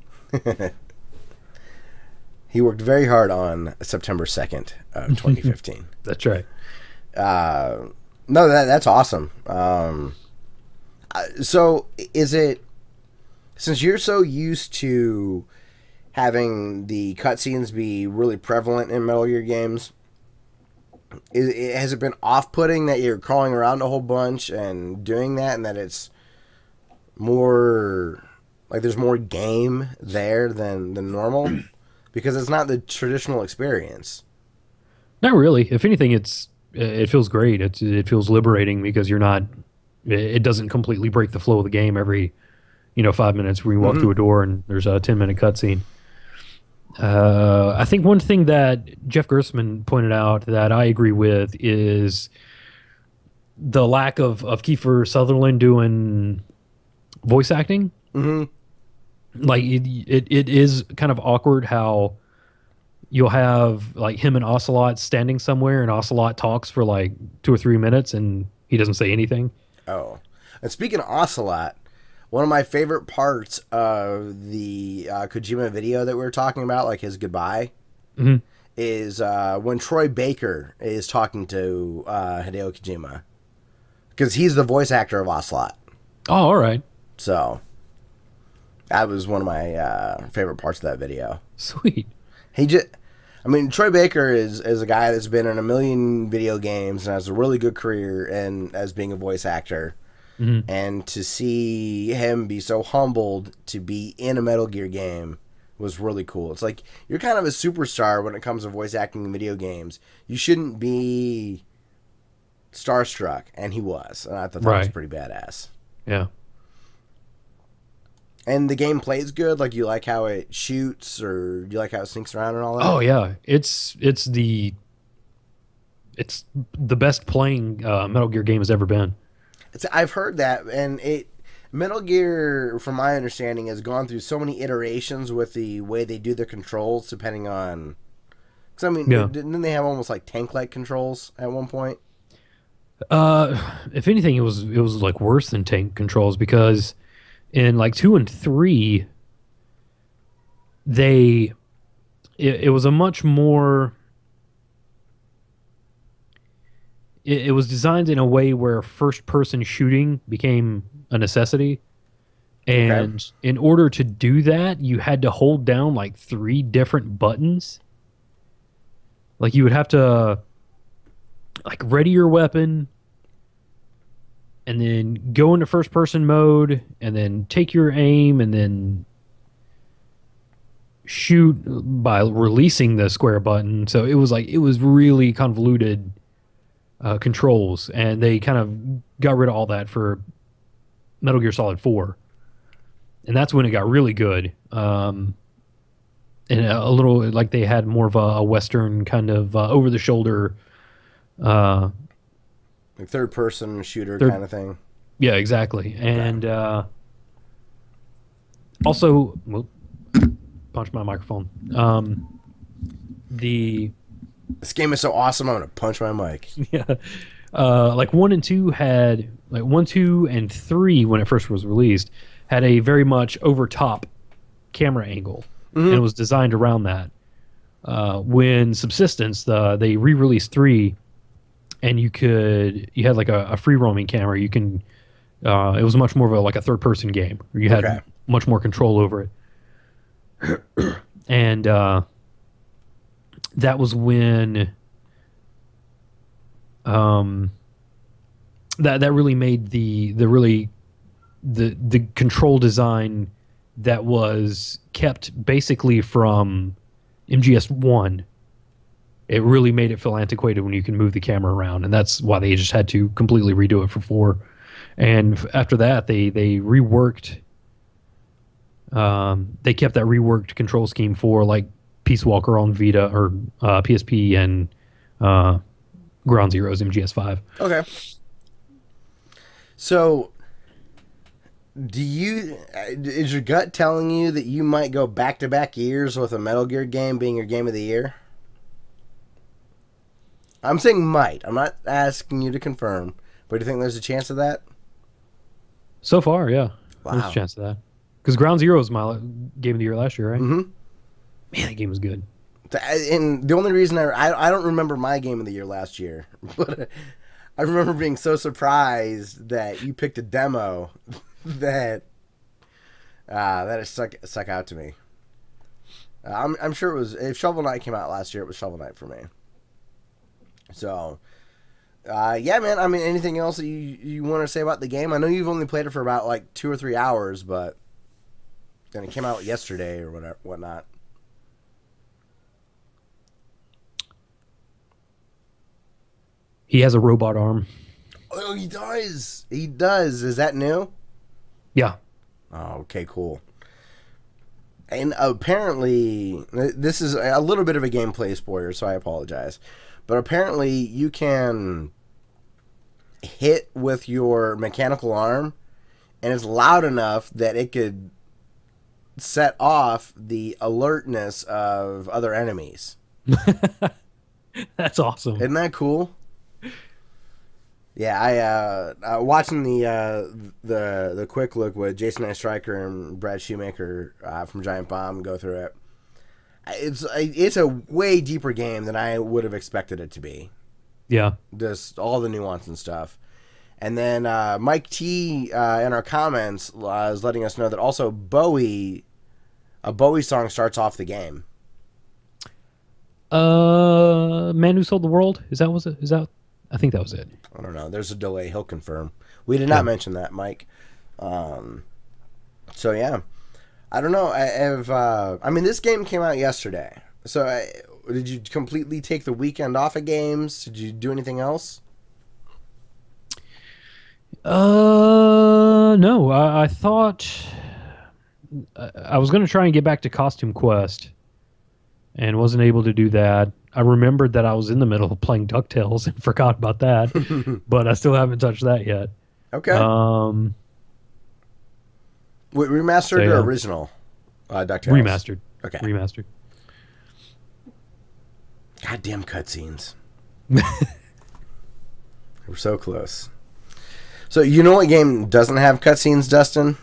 He worked very hard on September 2nd of 2015. That's right. No, that's awesome. So is it, since you're so used to having the cutscenes be really prevalent in Metal Gear games, has it been off-putting that you're crawling around a whole bunch and doing that, and that it's more like there's more game there than normal? Because it's not the traditional experience. Not really. If anything, it feels great. It feels liberating because you're not. It doesn't completely break the flow of the game every, 5 minutes where you walk through a door and there's a 10-minute cutscene. I think one thing that Jeff Gerstmann pointed out that I agree with is the lack of Kiefer Sutherland doing voice acting. Mm-hmm. Like it is kind of awkward how you'll have like him and Ocelot standing somewhere and Ocelot talks for like 2 or 3 minutes and he doesn't say anything. Oh, and speaking of Ocelot, one of my favorite parts of the Kojima video that we were talking about, like his goodbye, Hmm. is when Troy Baker is talking to Hideo Kojima, because he's the voice actor of Ocelot. Oh, all right. So that was one of my favorite parts of that video. Sweet. He just, I mean, Troy Baker is a guy that's been in a million video games and has a really good career and as being a voice actor. Hmm. And to see him be so humbled to be in a Metal Gear game was really cool. It's like, you're kind of a superstar when it comes to voice acting in video games. You shouldn't be starstruck, and he was. And I thought that was Right. pretty badass. Yeah. And the game plays good. Like, you like how it shoots, or you like how it sneaks around and all that. Oh yeah. It's the best playing Metal Gear game has ever been. I've heard that, and Metal Gear, from my understanding, has gone through so many iterations with the way they do their controls, depending on. Because I mean, Yeah. didn't they have almost like tank-like controls at one point? If anything, it was like worse than tank controls because in like 2 and 3, they it was a much more. It was designed in a way where first person shooting became a necessity. Okay. And in order to do that, you had to hold down like 3 different buttons. Like you would have to like ready your weapon and then go into first person mode and then take your aim and then shoot by releasing the square button. So it was really convoluted controls, and they kind of got rid of all that for Metal Gear Solid 4. And that's when it got really good. And a little like they had more of a Western kind of over the shoulder. Uh, Like third-person shooter third, kind of thing. yeah, exactly. And also, whoop, punch my microphone. The This game is so awesome, I'm going to punch my mic. yeah, like 1 and 2 had like 1, 2, and 3 when it first was released had a very much over top camera angle, and it was designed around that. When Subsistence, they re-released 3, and you had like a free roaming camera. You can it was much more of like a third person game where you had Okay. much more control over it. And that was when that really made the control design that was kept basically from MGS1. It really made it feel antiquated when you can move the camera around, and that's why they just had to completely redo it for 4. And after that, they reworked. They kept that reworked control scheme for like Peace Walker on Vita or PSP and Ground Zeroes MGS5. Okay. So, is your gut telling you that you might go back-to-back years with a Metal Gear game being your game of the year? I'm saying might. I'm not asking you to confirm. But do you think there's a chance of that? So far, yeah, Wow. there's a chance of that. Because Ground Zero was my game of the year last year, right? Mm-hmm. Man, that game was good. And the only reason I don't remember my game of the year last year, but I remember being so surprised that you picked a demo that it stuck out to me. I'm sure it was, if Shovel Knight came out last year, it was Shovel Knight for me. So, yeah, man. I mean, anything else that you want to say about the game? I know you've only played it for about like 2 or 3 hours, but then it came out yesterday or whatnot. He has a robot arm. Oh, he does. He does. Is that new? Yeah. Oh, okay, cool. And apparently, this is a little bit of a gameplay spoiler, so I apologize. But apparently, you can hit with your mechanical arm, and it's loud enough that it could set off the alertness of other enemies. That's awesome. Isn't that cool? Yeah, I watching the quick look with Jason I. Stryker and Brad Shoemaker from Giant Bomb go through it. It's a way deeper game than I would have expected it to be. Yeah. Just all the nuance and stuff. And then Mike T in our comments is letting us know that also a Bowie song starts off the game. Man Who Sold the World. Is that? I think that was it. I don't know. There's a delay. He'll confirm. We did not mention that, Mike. So yeah, I don't know. I mean, this game came out yesterday. So did you completely take the weekend off of games? Did you do anything else? No. I thought I was going to try and get back to Costume Quest, and wasn't able to do that. I remembered that I was in the middle of playing DuckTales and forgot about that, but I still haven't touched that yet. Okay. Wait, remastered or original? DuckTales. Remastered. Okay. Remastered. Goddamn cutscenes. We're so close. So you know what game doesn't have cutscenes, Dustin?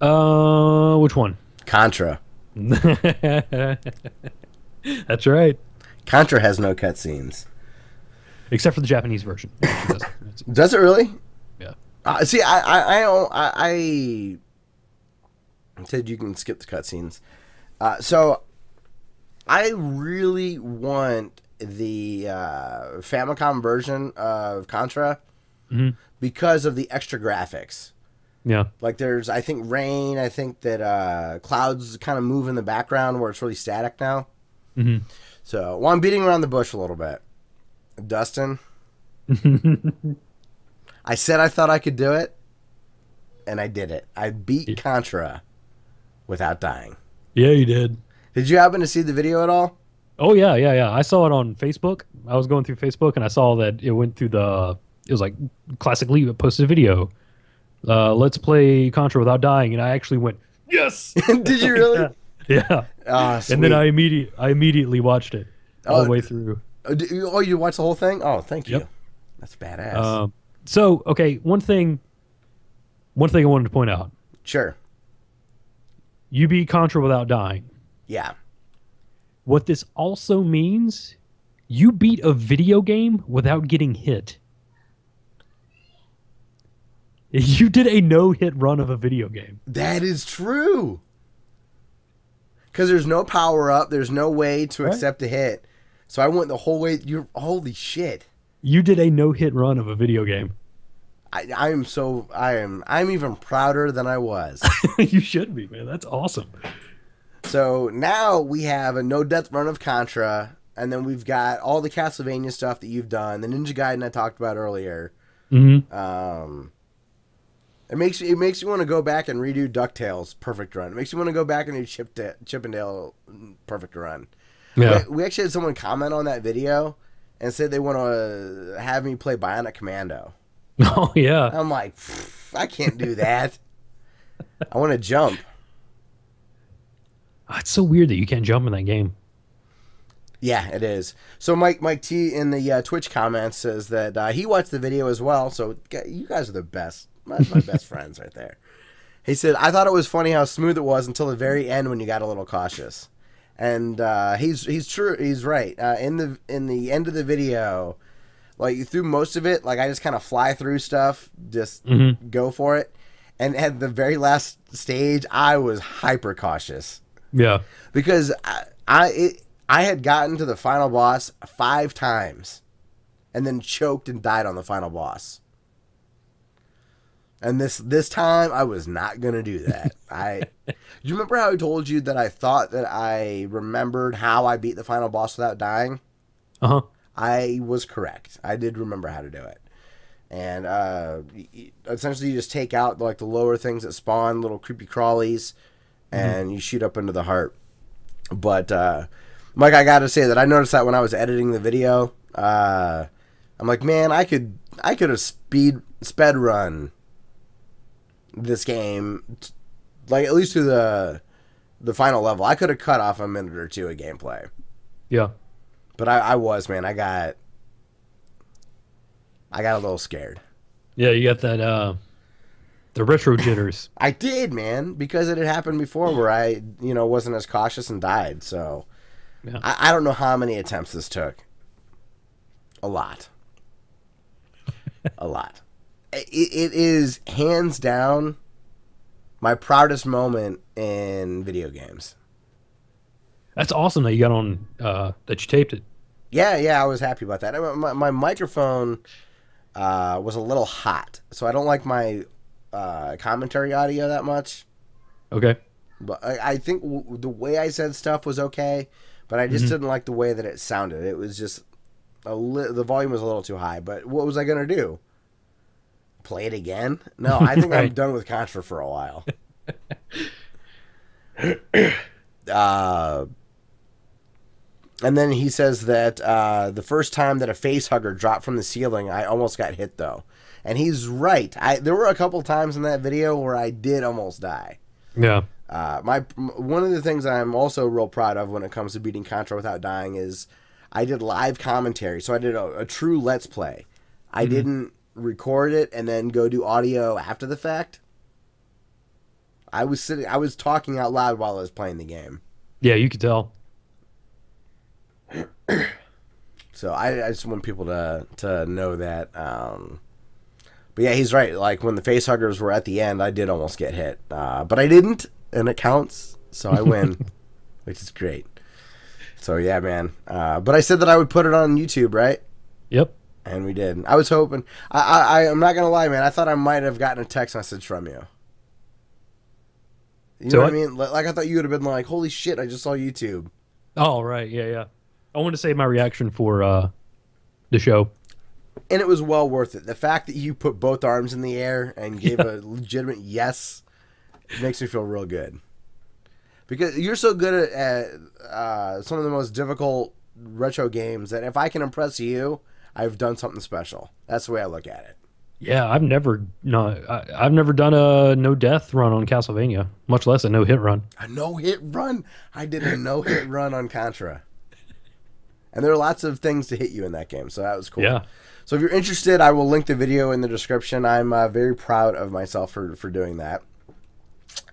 Which one? Contra. That's right. Contra has no cutscenes, except for the Japanese version. Does it really? Yeah. See, I said you can skip the cutscenes. So I really want the Famicom version of Contra because of the extra graphics. Yeah. Like there's, I think, rain. I think that clouds kind of move in the background where it's really static now. Mm-hmm. So, well, I'm beating around the bush a little bit. Dustin, I said I thought I could do it, and I did it. I beat Contra without dying. Yeah, you did. Did you happen to see the video at all? Oh, yeah. I saw it on Facebook. I was going through Facebook, and I saw that it went through it was like classically it posted a video. Let's play Contra without dying, and I actually went, yes! Did you really? Yeah. And then I immediately watched it all the way through. Oh, you watched the whole thing? Oh, thank you. Yep. That's badass. So, okay, one thing I wanted to point out. Sure. You beat Contra without dying. Yeah. What this also means, you beat a video game without getting hit. You did a no-hit run of a video game. That is true. Because there's no power-up. There's no way to accept a hit. So I went the whole way. Holy shit. You did a no-hit run of a video game. I'm even prouder than I was. You should be, man. That's awesome. So now we have a no-death run of Contra, and then we've got all the Castlevania stuff that you've done, the Ninja Gaiden I talked about earlier. Mm-hmm. It makes you want to go back and redo DuckTales perfect run. It makes you want to go back and do Chippendale perfect run. Yeah. We actually had someone comment on that video and said they want to have me play Bionic Commando. Oh yeah. I'm like, I can't do that. I want to jump. It's so weird that you can't jump in that game. Yeah, it is. So Mike T in the Twitch comments says that he watched the video as well. So you guys are the best. My best friends right there. He said, I thought it was funny how smooth it was until the very end when you got a little cautious. And he's true. He's right. In the end of the video, like through most of it, like I just kind of fly through stuff, just go for it. And at the very last stage, I was hyper cautious. Yeah. Because I had gotten to the final boss 5 times and then choked and died on the final boss. And this time, I was not going to do that. Do you remember how I told you that I thought that I remembered how I beat the final boss without dying? Uh-huh. I was correct. I did remember how to do it. And essentially, you just take out like the lower things that spawn, little creepy crawlies, and you shoot up into the heart. But, Mike, I got to say that I noticed that when I was editing the video. I'm like, man, I could have sped run this game, like at least to the final level. I could have cut off a minute or two of gameplay. Yeah. But I was, man. I got I got a little scared. Yeah, you got that the retro jitters. I did, man, because it had happened before where I, wasn't as cautious and died. So Yeah. I don't know how many attempts this took. A lot. A lot. It is hands down my proudest moment in video games. That's awesome that you got on that you taped it. Yeah, I was happy about that. My microphone was a little hot, so I don't like my commentary audio that much. Okay. But I think the way I said stuff was okay, but I just didn't like the way that it sounded. It was just the volume was a little too high. But what was I gonna do? Play it again? No, I think I'm Right. done with Contra for a while. And then he says that the first time that a face hugger dropped from the ceiling, I almost got hit though, and he's right. There were a couple times in that video where I did almost die. Yeah. One of the things I'm also real proud of when it comes to beating Contra without dying is I did live commentary, so I did a true Let's Play. I didn't record it and then go do audio after the fact. I was talking out loud while I was playing the game. Yeah, you could tell. So I just want people to know that. But yeah, he's right. Like when the face huggers were at the end, I did almost get hit, but I didn't, and it counts. So I win, which is great. So yeah, man. But I said that I would put it on YouTube, right? Yep. And we did. I was hoping. I'm not gonna lie, man. I thought I might have gotten a text message from you. You know So what I mean? Like I thought you would have been like, "Holy shit! I just saw YouTube." Oh, right. Yeah, yeah. I want to say my reaction for the show. And it was well worth it. The fact that you put both arms in the air and gave a legitimate yes makes me feel real good. Because you're so good at some of the most difficult retro games that if I can impress you, I've done something special. That's the way I look at it. Yeah, I've never done a no death run on Castlevania, much less a no hit run. A no-hit run? I did a no-hit run on Contra. And there are lots of things to hit you in that game, so that was cool. Yeah. So if you're interested, I will link the video in the description. I'm very proud of myself for doing that.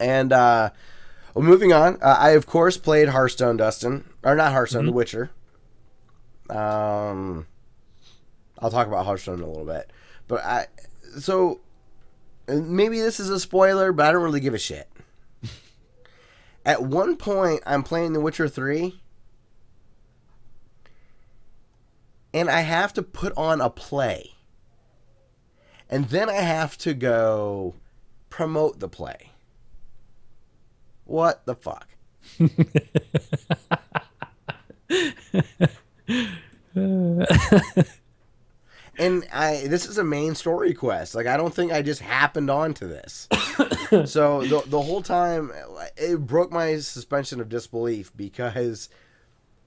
And well, moving on, I of course played Hearthstone, Dustin. Or not Hearthstone, The Witcher. I'll talk about Hearthstone in a little bit. But so maybe this is a spoiler, but I don't really give a shit. At one point, I'm playing The Witcher 3. And I have to put on a play. And then I have to go promote the play. What the fuck? And this is a main story quest. Like, I don't think I just happened onto this. So the whole time, it broke my suspension of disbelief because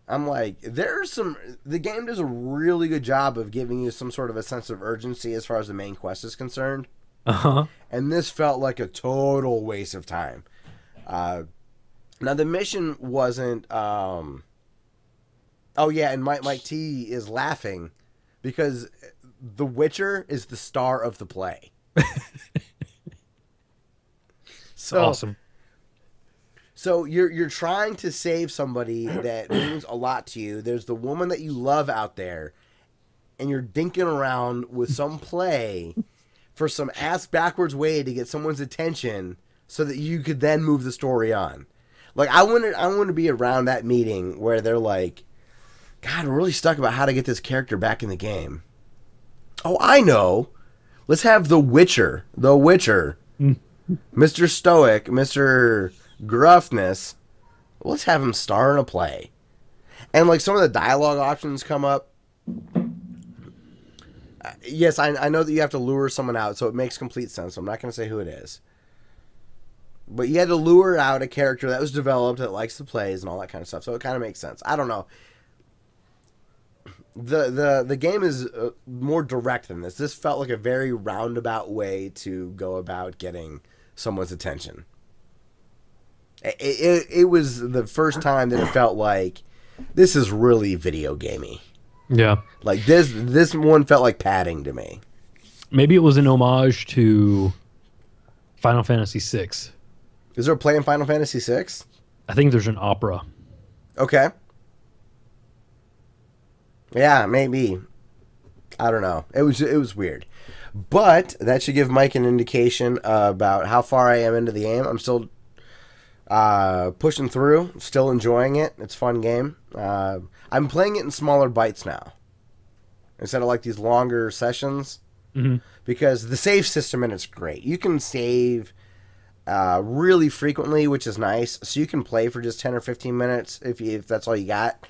I'm like, the game does a really good job of giving you some sort of a sense of urgency as far as the main quest is concerned. Uh-huh. And this felt like a total waste of time. Now, the mission wasn't... oh, yeah, and Mike T is laughing because The Witcher is the star of the play. So Awesome. So you're trying to save somebody that means a lot to you. There's the woman that you love out there, and you're dinking around with some play for some ass backwards way to get someone's attention so that you could then move the story on. Like I want to be around that meeting where they're like, God, we're really stuck about how to get this character back in the game. Oh, I know. Let's have The Witcher. Mr. Stoic, Mr. Gruffness. Let's have him star in a play. And like some of the dialogue options come up. Yes, I know that you have to lure someone out, so it makes complete sense. I'm not going to say who it is. But you had to lure out a character that was developed that likes the plays and all that kind of stuff. So it kind of makes sense. I don't know. The game is more direct than this. This felt like a very roundabout way to go about getting someone's attention. It was the first time that it felt like this is really video gamey. Yeah. Like this one felt like padding to me. Maybe it was an homage to Final Fantasy VI. Is there a play in Final Fantasy VI? I think there's an opera. Okay. Yeah, maybe. I don't know. It was weird. But that should give Mike an indication about how far I am into the game. I'm still pushing through, still enjoying it. It's a fun game. I'm playing it in smaller bites now. Instead of like these longer sessions. Mm-hmm. Because the save system in it's great. You can save really frequently, which is nice. So you can play for just 10 or 15 minutes if that's all you got.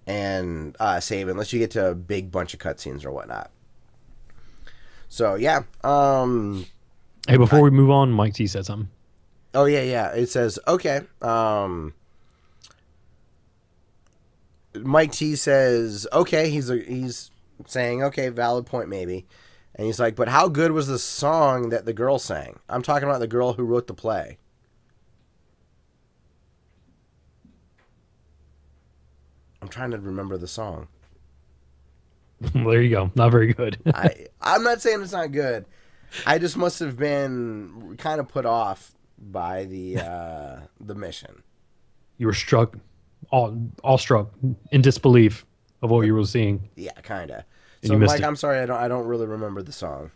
And save unless you get to a big bunch of cutscenes or whatnot. So yeah. Hey, before we move on, Mike T said something. Oh yeah. It says okay. Mike T says okay. He's saying okay, valid point maybe, and he's like, but how good was the song that the girl sang? I'm talking about the girl who wrote the play. I'm trying to remember the song. Well, there you go. Not very good. I'm not saying it's not good. I just must have been kind of put off by the mission. You were struck, all struck in disbelief of what you were seeing. Yeah, kind of. And So, you missed Mike, it. I'm sorry, I don't really remember the song.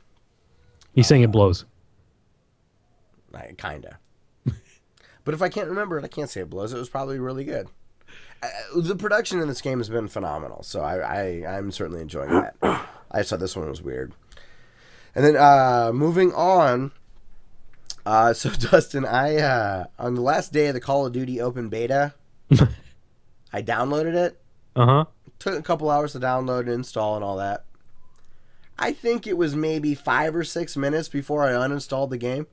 He's saying it blows. Kind of. But if I can't remember it, I can't say it blows. It was probably really good. The production in this game has been phenomenal, so I'm certainly enjoying that. I just thought this one was weird. And then moving on, so Dustin, I on the last day of the Call of Duty open beta, I downloaded it. Uh-huh. Took a couple hours to download and install and all that. I think it was maybe 5 or 6 minutes before I uninstalled the game.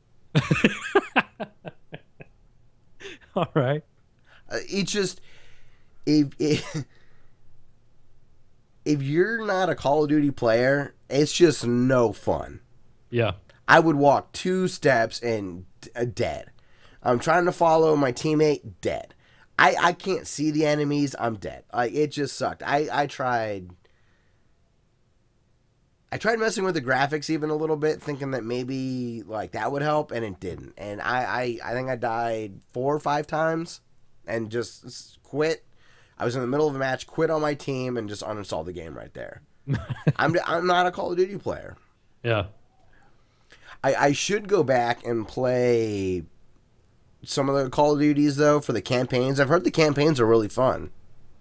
All right. It's just if you're not a Call of Duty player, it's just no fun. Yeah. I would walk 2 steps and dead. I'm trying to follow my teammate, dead. I can't see the enemies, I'm dead. Like it just sucked. I tried messing with the graphics even a little bit, thinking that maybe like that would help, and it didn't. And I think I died 4 or 5 times and just quit. I was in the middle of a match, quit on my team, and just uninstalled the game right there. I'm not a Call of Duty player. Yeah. I should go back and play some of the Call of Duties though for the campaigns. I've heard the campaigns are really fun.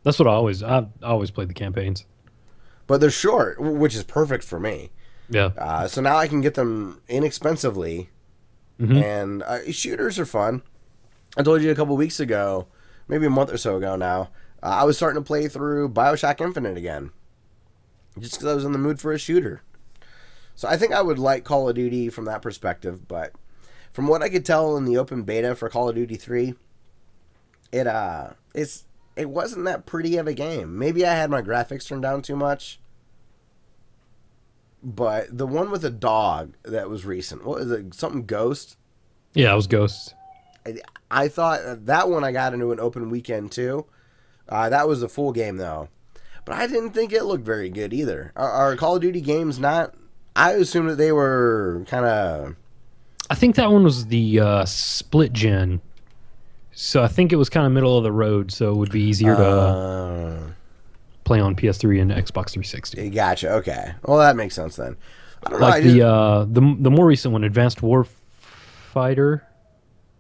That's what I always played the campaigns. But they're short, which is perfect for me. Yeah. So now I can get them inexpensively, and shooters are fun. I told you a couple weeks ago, maybe a month or so ago now, I was starting to play through BioShock Infinite again, just because I was in the mood for a shooter. So I think I would like Call of Duty from that perspective, but from what I could tell in the open beta for Call of Duty 3, it wasn't that pretty of a game. Maybe I had my graphics turned down too much. But the one with the dog that was recent, what was it? Something Ghost? Yeah, it was Ghosts. I thought that one I got into an open weekend too. That was a full game though. But I didn't think it looked very good either. Are Call of Duty games not... I assumed that they were kind of... I think that one was the split gen. So I think it was kind of middle of the road, so it would be easier to play on PS3 and Xbox 360. Gotcha. Okay. Well, that makes sense then. I don't know. Like the more recent one, Advanced Warfighter,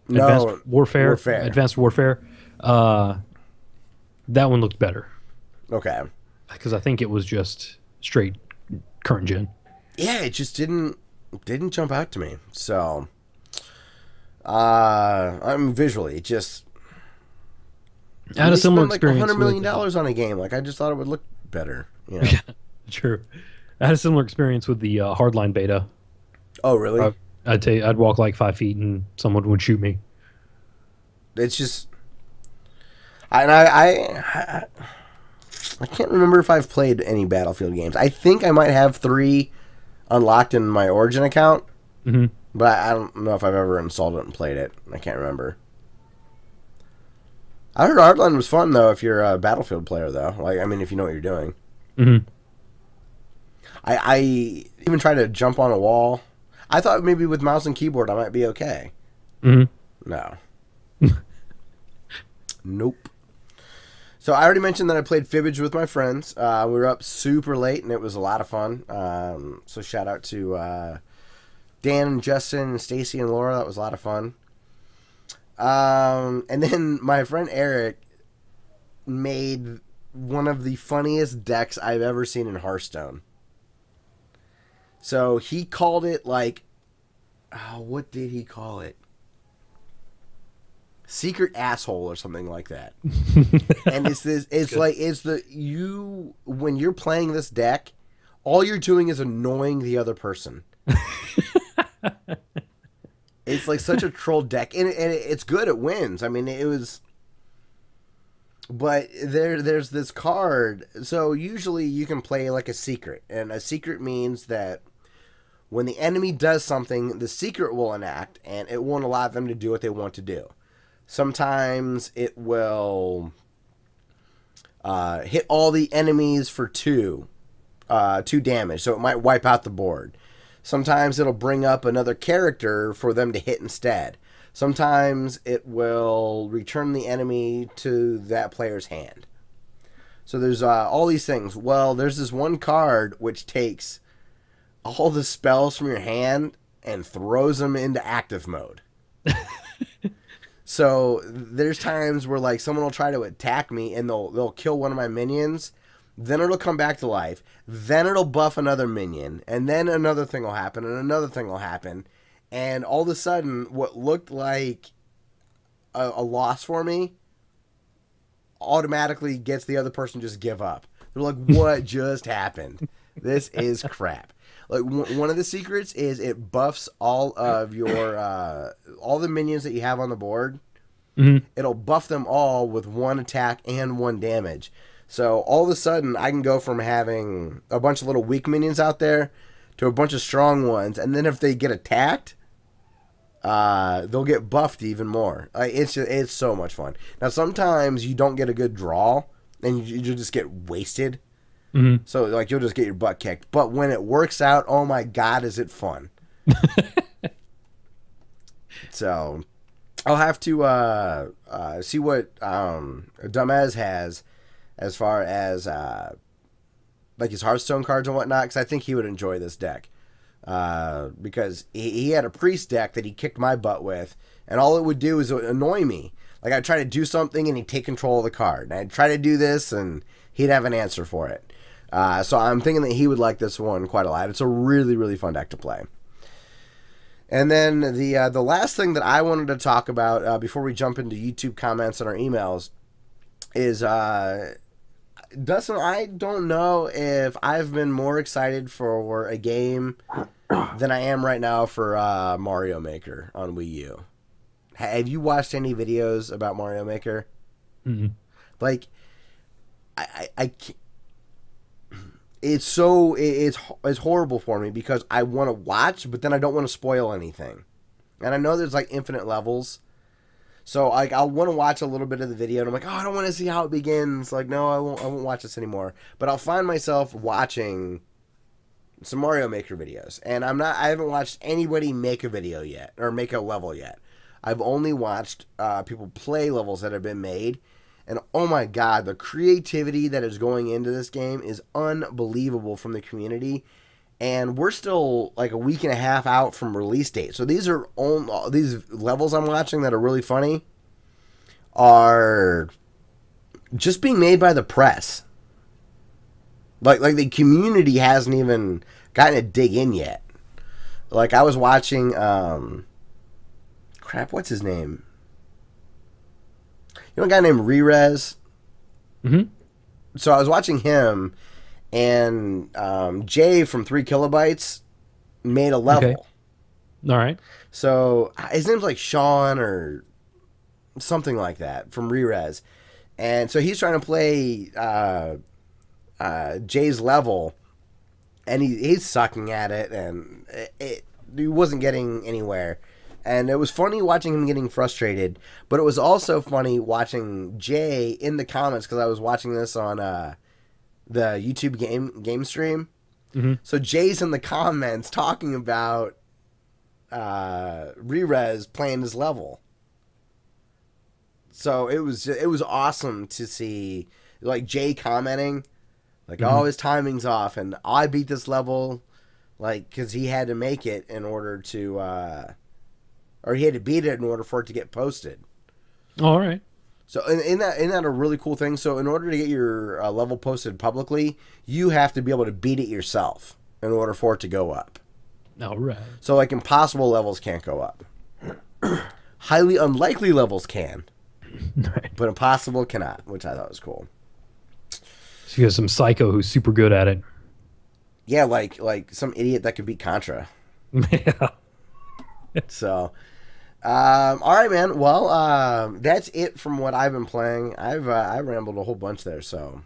Advanced Warfare. Advanced Warfare. That one looked better. Okay. Because I think it was just straight current gen. Yeah, it just didn't jump out to me. So, I'm visually it just. I had a similar experience. $100 million on a game. Like I just thought it would look better. You know? Yeah, true. I had a similar experience with the Hardline beta. Oh, really? I'd walk like 5 feet and someone would shoot me. It's just. I can't remember if I've played any Battlefield games. I think I might have 3 unlocked in my Origin account, but I don't know if I've ever installed it and played it. I can't remember. I heard Hardline was fun though if you're a Battlefield player though. Like I mean, if you know what you're doing. I even tried to jump on a wall. I thought maybe with mouse and keyboard I might be okay. Mm-hmm. No. Nope. So I already mentioned that I played Fibbage with my friends. We were up super late, and it was a lot of fun. So shout out to Dan and Justin and Stacy and Laura. That was a lot of fun. And then my friend Eric made one of the funniest decks I've ever seen in Hearthstone. So he called it like, oh, what did he call it? Secret asshole or something like that. And it's this, it's like, it's the, you, when you're playing this deck, all you're doing is annoying the other person. It's like such a troll deck, and it's good. It wins. I mean, it was, but there's this card. So usually you can play like a secret, and a secret means that when the enemy does something, the secret will enact, and it won't allow them to do what they want to do. Sometimes it will hit all the enemies for two damage, so it might wipe out the board. Sometimes it'll bring up another character for them to hit instead. Sometimes it will return the enemy to that player's hand. So there's all these things. Well, there's this one card which takes all the spells from your hand and throws them into active mode. So there's times where like someone will try to attack me and they'll kill one of my minions. Then it'll come back to life. Then it'll buff another minion. And then another thing will happen. And another thing will happen. And all of a sudden, what looked like a loss for me automatically gets the other person to just give up. They're like, what just happened? This is crap. Like one of the secrets is it buffs all of your all the minions that you have on the board. Mm-hmm. It'll buff them all with one attack and one damage. So all of a sudden, I can go from having a bunch of little weak minions out there to a bunch of strong ones, and then if they get attacked, they'll get buffed even more. It's so much fun. Now sometimes you don't get a good draw, and you just get wasted. Mm-hmm. So like you'll just get your butt kicked. But when it works out, oh my god, is it fun! So I'll have to see what Dumez has as far as like his Hearthstone cards and whatnot, because I think he would enjoy this deck. Because he had a priest deck that he kicked my butt with, and all it would do is annoy me. Like I'd try to do something and he'd take control of the card, and I'd try to do this and he'd have an answer for it. So I'm thinking that he would like this one quite a lot. It's a really, really fun deck to play. And then the last thing that I wanted to talk about before we jump into YouTube comments and our emails is Dustin, I don't know if I've been more excited for a game than I am right now for Mario Maker on Wii U. Have you watched any videos about Mario Maker? Mm-hmm. Like, I can't, it's horrible for me because I want to watch, but then I don't want to spoil anything. And I know there's like infinite levels. So like I'll want to watch a little bit of the video and I'm like, oh, I don't want to see how it begins. Like, no, I won't watch this anymore. But I'll find myself watching some Mario Maker videos. And I haven't watched anybody make a video yet or make a level yet. I've only watched people play levels that have been made. And oh my god, the creativity that is going into this game is unbelievable from the community. And we're still like a week and a half out from release date. So these levels I'm watching that are really funny are just being made by the press. Like the community hasn't even gotten to dig in yet. Like I was watching what's his name? You know a guy named Rerez? Mm-hmm. So I was watching him, and Jay from 3 Kilobytes made a level. Okay. All right. So his name's like Sean or something like that from Rerez. And so he's trying to play Jay's level, and he's sucking at it, and he wasn't getting anywhere. And it was funny watching him getting frustrated, but it was also funny watching Jay in the comments, because I was watching this on the YouTube game stream, Mm-hmm. So Jay's in the comments talking about Rerez playing his level. So it was awesome to see, like, Jay commenting, like, oh, his timing's off, and I beat this level, like, because he had to make it in order to, or he had to beat it in order for it to get posted. All right. So isn't that a really cool thing? So in order to get your level posted publicly, you have to be able to beat it yourself in order for it to go up. All right. So, like, impossible levels can't go up. Highly unlikely levels can. Right. But impossible cannot, which I thought was cool. So you have some psycho who's super good at it. Yeah, like some idiot that could beat Contra. Yeah. So, all right, man. Well, that's it from what I've been playing. I rambled a whole bunch there, so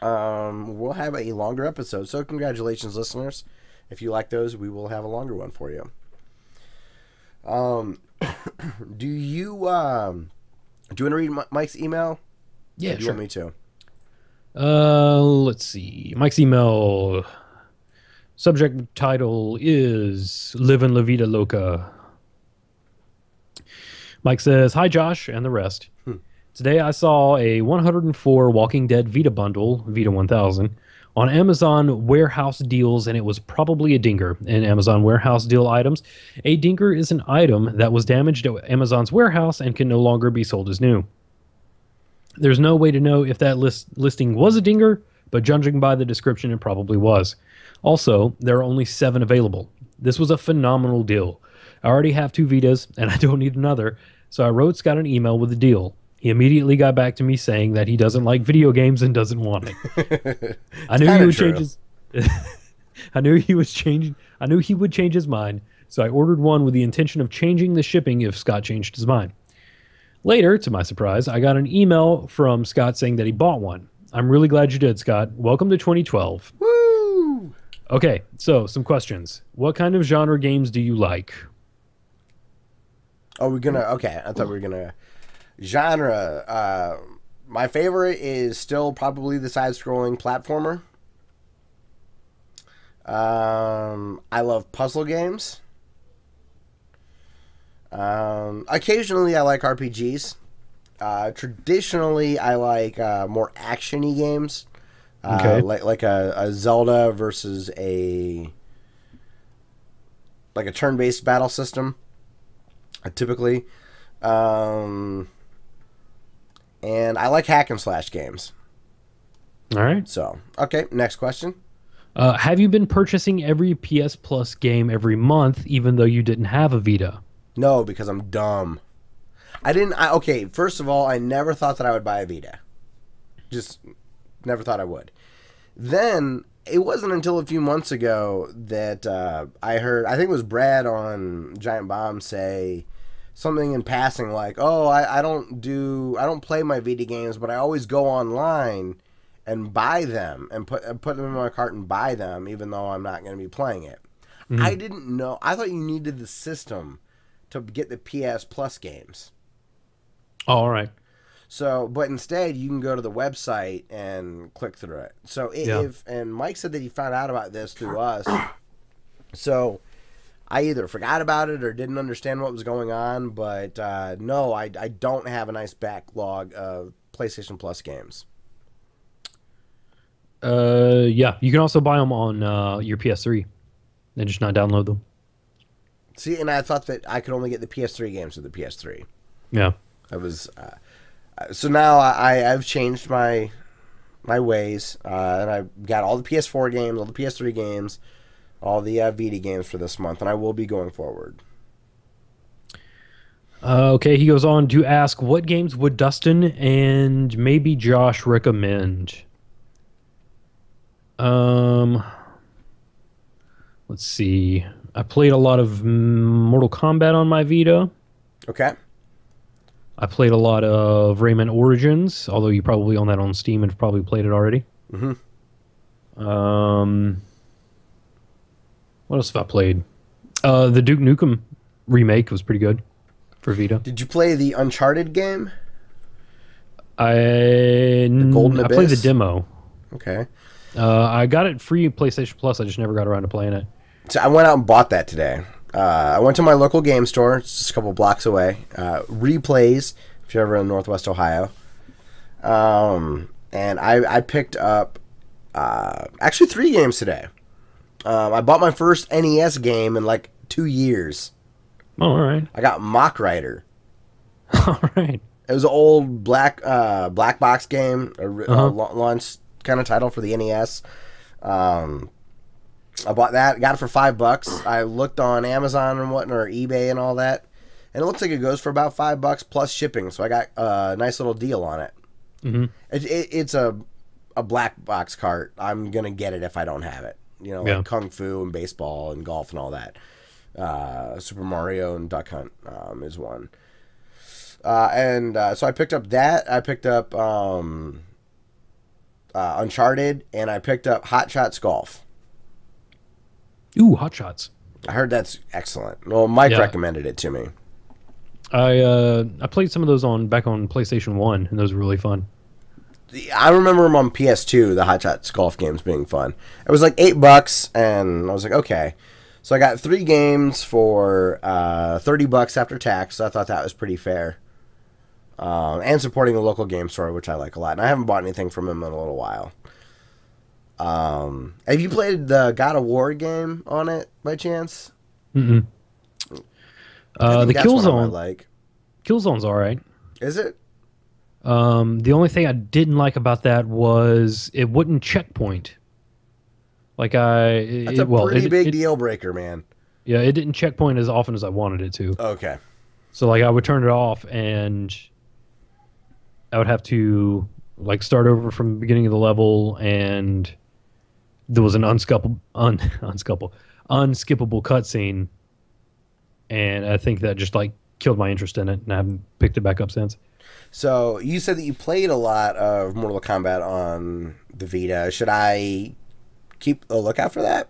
we'll have a longer episode. So congratulations, listeners. If you like those, we will have a longer one for you. Do you want to read Mike's email? Yeah, Do you sure. want me to? Let's see. Mike's email subject title is "Livin' La Vida Loca." Mike says, "Hi, Josh, and the rest. Today I saw a 104 Walking Dead Vita bundle, Vita 1000, on Amazon Warehouse Deals, and it was probably a dinger. In Amazon Warehouse Deal items, a dinger is an item that was damaged at Amazon's warehouse and can no longer be sold as new. There's no way to know if that listing was a dinger, but judging by the description, it probably was. Also, there are only 7 available. This was a phenomenal deal. I already have 2 Vitas, and I don't need another, so I wrote Scott an email with the deal. He immediately got back to me saying that he doesn't like video games and doesn't want it. I knew he would change his I knew he would change his mind, so I ordered one with the intention of changing the shipping if Scott changed his mind. Later, to my surprise, I got an email from Scott saying that he bought one. I'm really glad you did, Scott. Welcome to 2012. Woo! Okay, so some questions. What kind of genre games do you like? Oh, okay, I thought we were gonna genre. My favorite is still probably the side-scrolling platformer. I love puzzle games. Occasionally I like RPGs. Traditionally I like more action-y games. Okay. Like a Zelda versus a turn-based battle system. Typically. And I like hack and slash games. All right. So, okay, next question. Have you been purchasing every PS Plus game every month, even though you didn't have a Vita? No, because I'm dumb. Okay, first of all, I never thought that I would buy a Vita. Just never thought I would. Then, it wasn't until a few months ago that I heard, I think it was Brad on Giant Bomb say something in passing like, oh, I don't play my Vita games, but I always go online and buy them and put them in my cart and buy them, even though I'm not going to be playing it. I didn't know. I thought you needed the system to get the PS Plus games. Oh, all right. So, but instead, you can go to the website and click through it. So, and Mike said that he found out about this through us. So, I either forgot about it or didn't understand what was going on. But no, I don't have a nice backlog of PlayStation Plus games. Yeah, you can also buy them on your PS3 and just not download them. See, and I thought that I could only get the PS3 games with the PS3. Yeah. I was so now I've changed my ways, and I've got all the PS4 games, all the PS3 games, all the Vita games for this month, and I will be going forward. Okay, he goes on to ask, what games would Dustin and maybe Josh recommend? Let's see. I played a lot of Mortal Kombat on my Vita. Okay. I played a lot of Rayman Origins, although you probably own that on Steam and have probably played it already. What else have I played? The Duke Nukem remake was pretty good for Vita. Did you play the Uncharted game? I Golden played the Abyss? demo. Okay. I got it free PlayStation Plus. I just never got around to playing it. So I went out and bought that today. I went to my local game store. It's just a couple blocks away. Replays, if you're ever in Northwest Ohio. And I picked up actually 3 games today. I bought my first NES game in like 2 years. Oh, all right. I got Mock Rider. All right. It was an old black box game, a launch kind of title for the NES. I bought that, got it for $5. I looked on Amazon and whatnot, or eBay and all that, and it looks like it goes for about $5 plus shipping. So I got a nice little deal on it. Mm-hmm. It's a black box cart. I'm gonna get it if I don't have it. You know, like Kung Fu and baseball and golf and all that. Super Mario and Duck Hunt is one. So I picked up that. I picked up Uncharted, and I picked up Hot Shots Golf. Ooh, Hot Shots. I heard that's excellent. Well, Mike recommended it to me. I played some of those back on PlayStation 1, and those were really fun. I remember them on PS2, the Hot Shots Golf games being fun. It was like $8, and I was like, okay. So I got 3 games for $30 after tax. So I thought that was pretty fair. And supporting the local game store, which I like a lot. And I haven't bought anything from him in a little while. Have you played the God of War game on it by chance? Mm-mm. The Killzone, like. Killzone's all right. Is it? The only thing I didn't like about that was it wouldn't checkpoint. That's a pretty big deal breaker, man. Yeah, it didn't checkpoint as often as I wanted it to. Okay. So like I would turn it off and I would have to like start over from the beginning of the level, and there was an unskippable cutscene, and I think that just like killed my interest in it, and I haven't picked it back up since. So you said that you played a lot of Mortal Kombat on the Vita. Should I keep a lookout for that?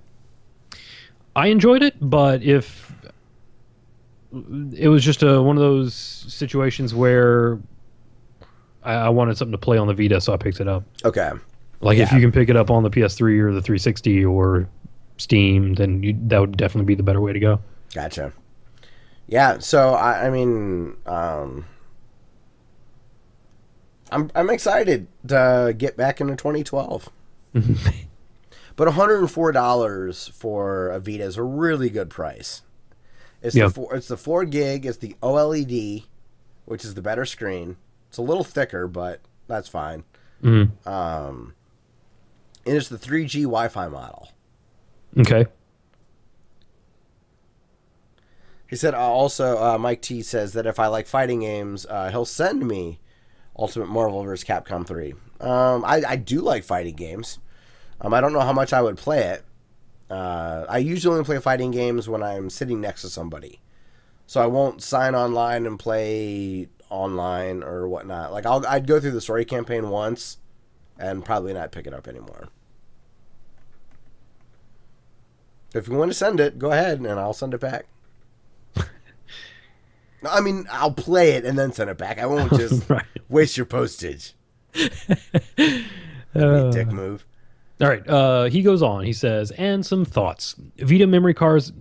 I enjoyed it, but if it was just one of those situations where I wanted something to play on the Vita, so I picked it up. Okay. Like if you can pick it up on the PS3 or the 360 or Steam, then that would definitely be the better way to go. Gotcha. Yeah. So I mean, I'm excited to get back into 2012. But $104 for a Vita is a really good price. It's the 4 gig. It's the OLED, which is the better screen. It's a little thicker, but that's fine. Mm-hmm. And it's the 3G Wi-Fi model. Okay. He said also, Mike T says that if I like fighting games, he'll send me Ultimate Marvel vs. Capcom 3. I do like fighting games. I don't know how much I would play it. I usually only play fighting games when I'm sitting next to somebody. So I won't sign online and play online or whatnot. Like I'd go through the story campaign once and probably not pick it up anymore. If you want to send it, go ahead and I'll send it back. I mean, I'll play it and then send it back. I won't just waste your postage. That'd be a dick move. All right. He goes on. He says, and some thoughts. Vita memory cards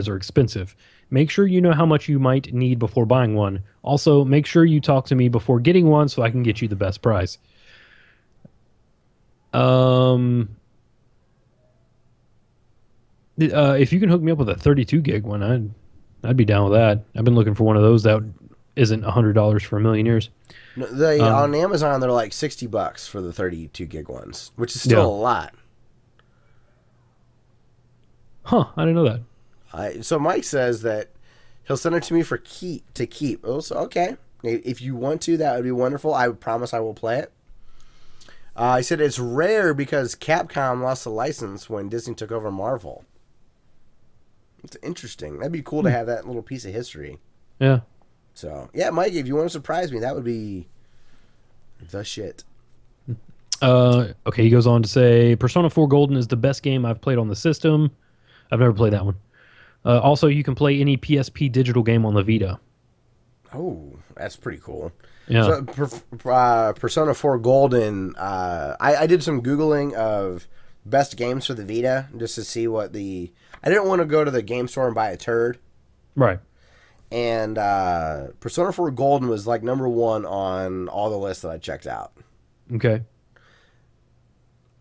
are expensive. Make sure you know how much you might need before buying one. Also, make sure you talk to me before getting one so I can get you the best price. If you can hook me up with a 32 gig one, I'd be down with that. I've been looking for one of those that isn't $100 for a million years. No, on Amazon, they're like $60 for the 32 gig ones, which is still a lot. Huh? I didn't know that. So Mike says that he'll send it to me to keep. Oh, so okay. If you want to, that would be wonderful. I promise I will play it. I said it's rare because Capcom lost the license when Disney took over Marvel. It's interesting. That'd be cool to have that little piece of history. Yeah. So, yeah, Mike, if you want to surprise me, that would be the shit. Okay, he goes on to say, Persona 4 Golden is the best game I've played on the system. I've never played that one. Also, you can play any PSP digital game on the Vita. Oh, that's pretty cool. Yeah. So, Persona 4 Golden, I did some Googling of best games for the Vita just to see what the... I didn't want to go to the game store and buy a turd. Right. And Persona 4 Golden was like number one on all the lists that I checked out. Okay.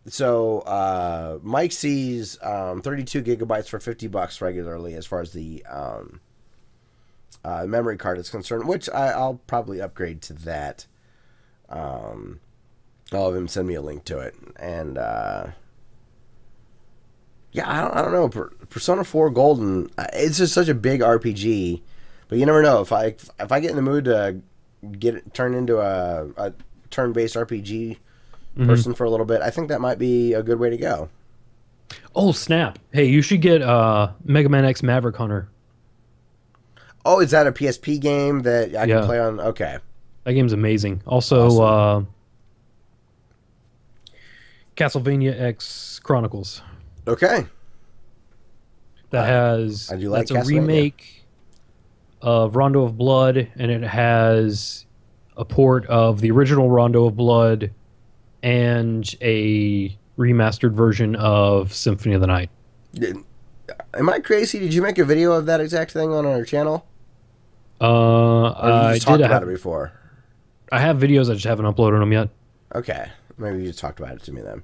So Mike sees 32 gigabytes for $50 regularly as far as the memory card is concerned, which I'll probably upgrade to that. I'll have him send me a link to it. And yeah, I don't know. Persona 4 Golden, it's just such a big RPG, but you never know. If I get in the mood to get it turned into a turn-based RPG person for a little bit, I think that might be a good way to go. Oh, snap. Hey, you should get Mega Man X Maverick Hunter. Oh, is that a PSP game that I can Yeah. play on? Okay. That game's amazing. Also, Awesome. Castlevania X Chronicles. Okay. That has... I do like That's a Castlevania. remake of Rondo of Blood, and it has a port of the original Rondo of Blood and a remastered version of Symphony of the Night. Am I crazy? Did you make a video of that exact thing on our channel? Or you I just talked did about have, it before? I have videos, I just haven't uploaded them yet. Okay. Maybe you just talked about it to me then.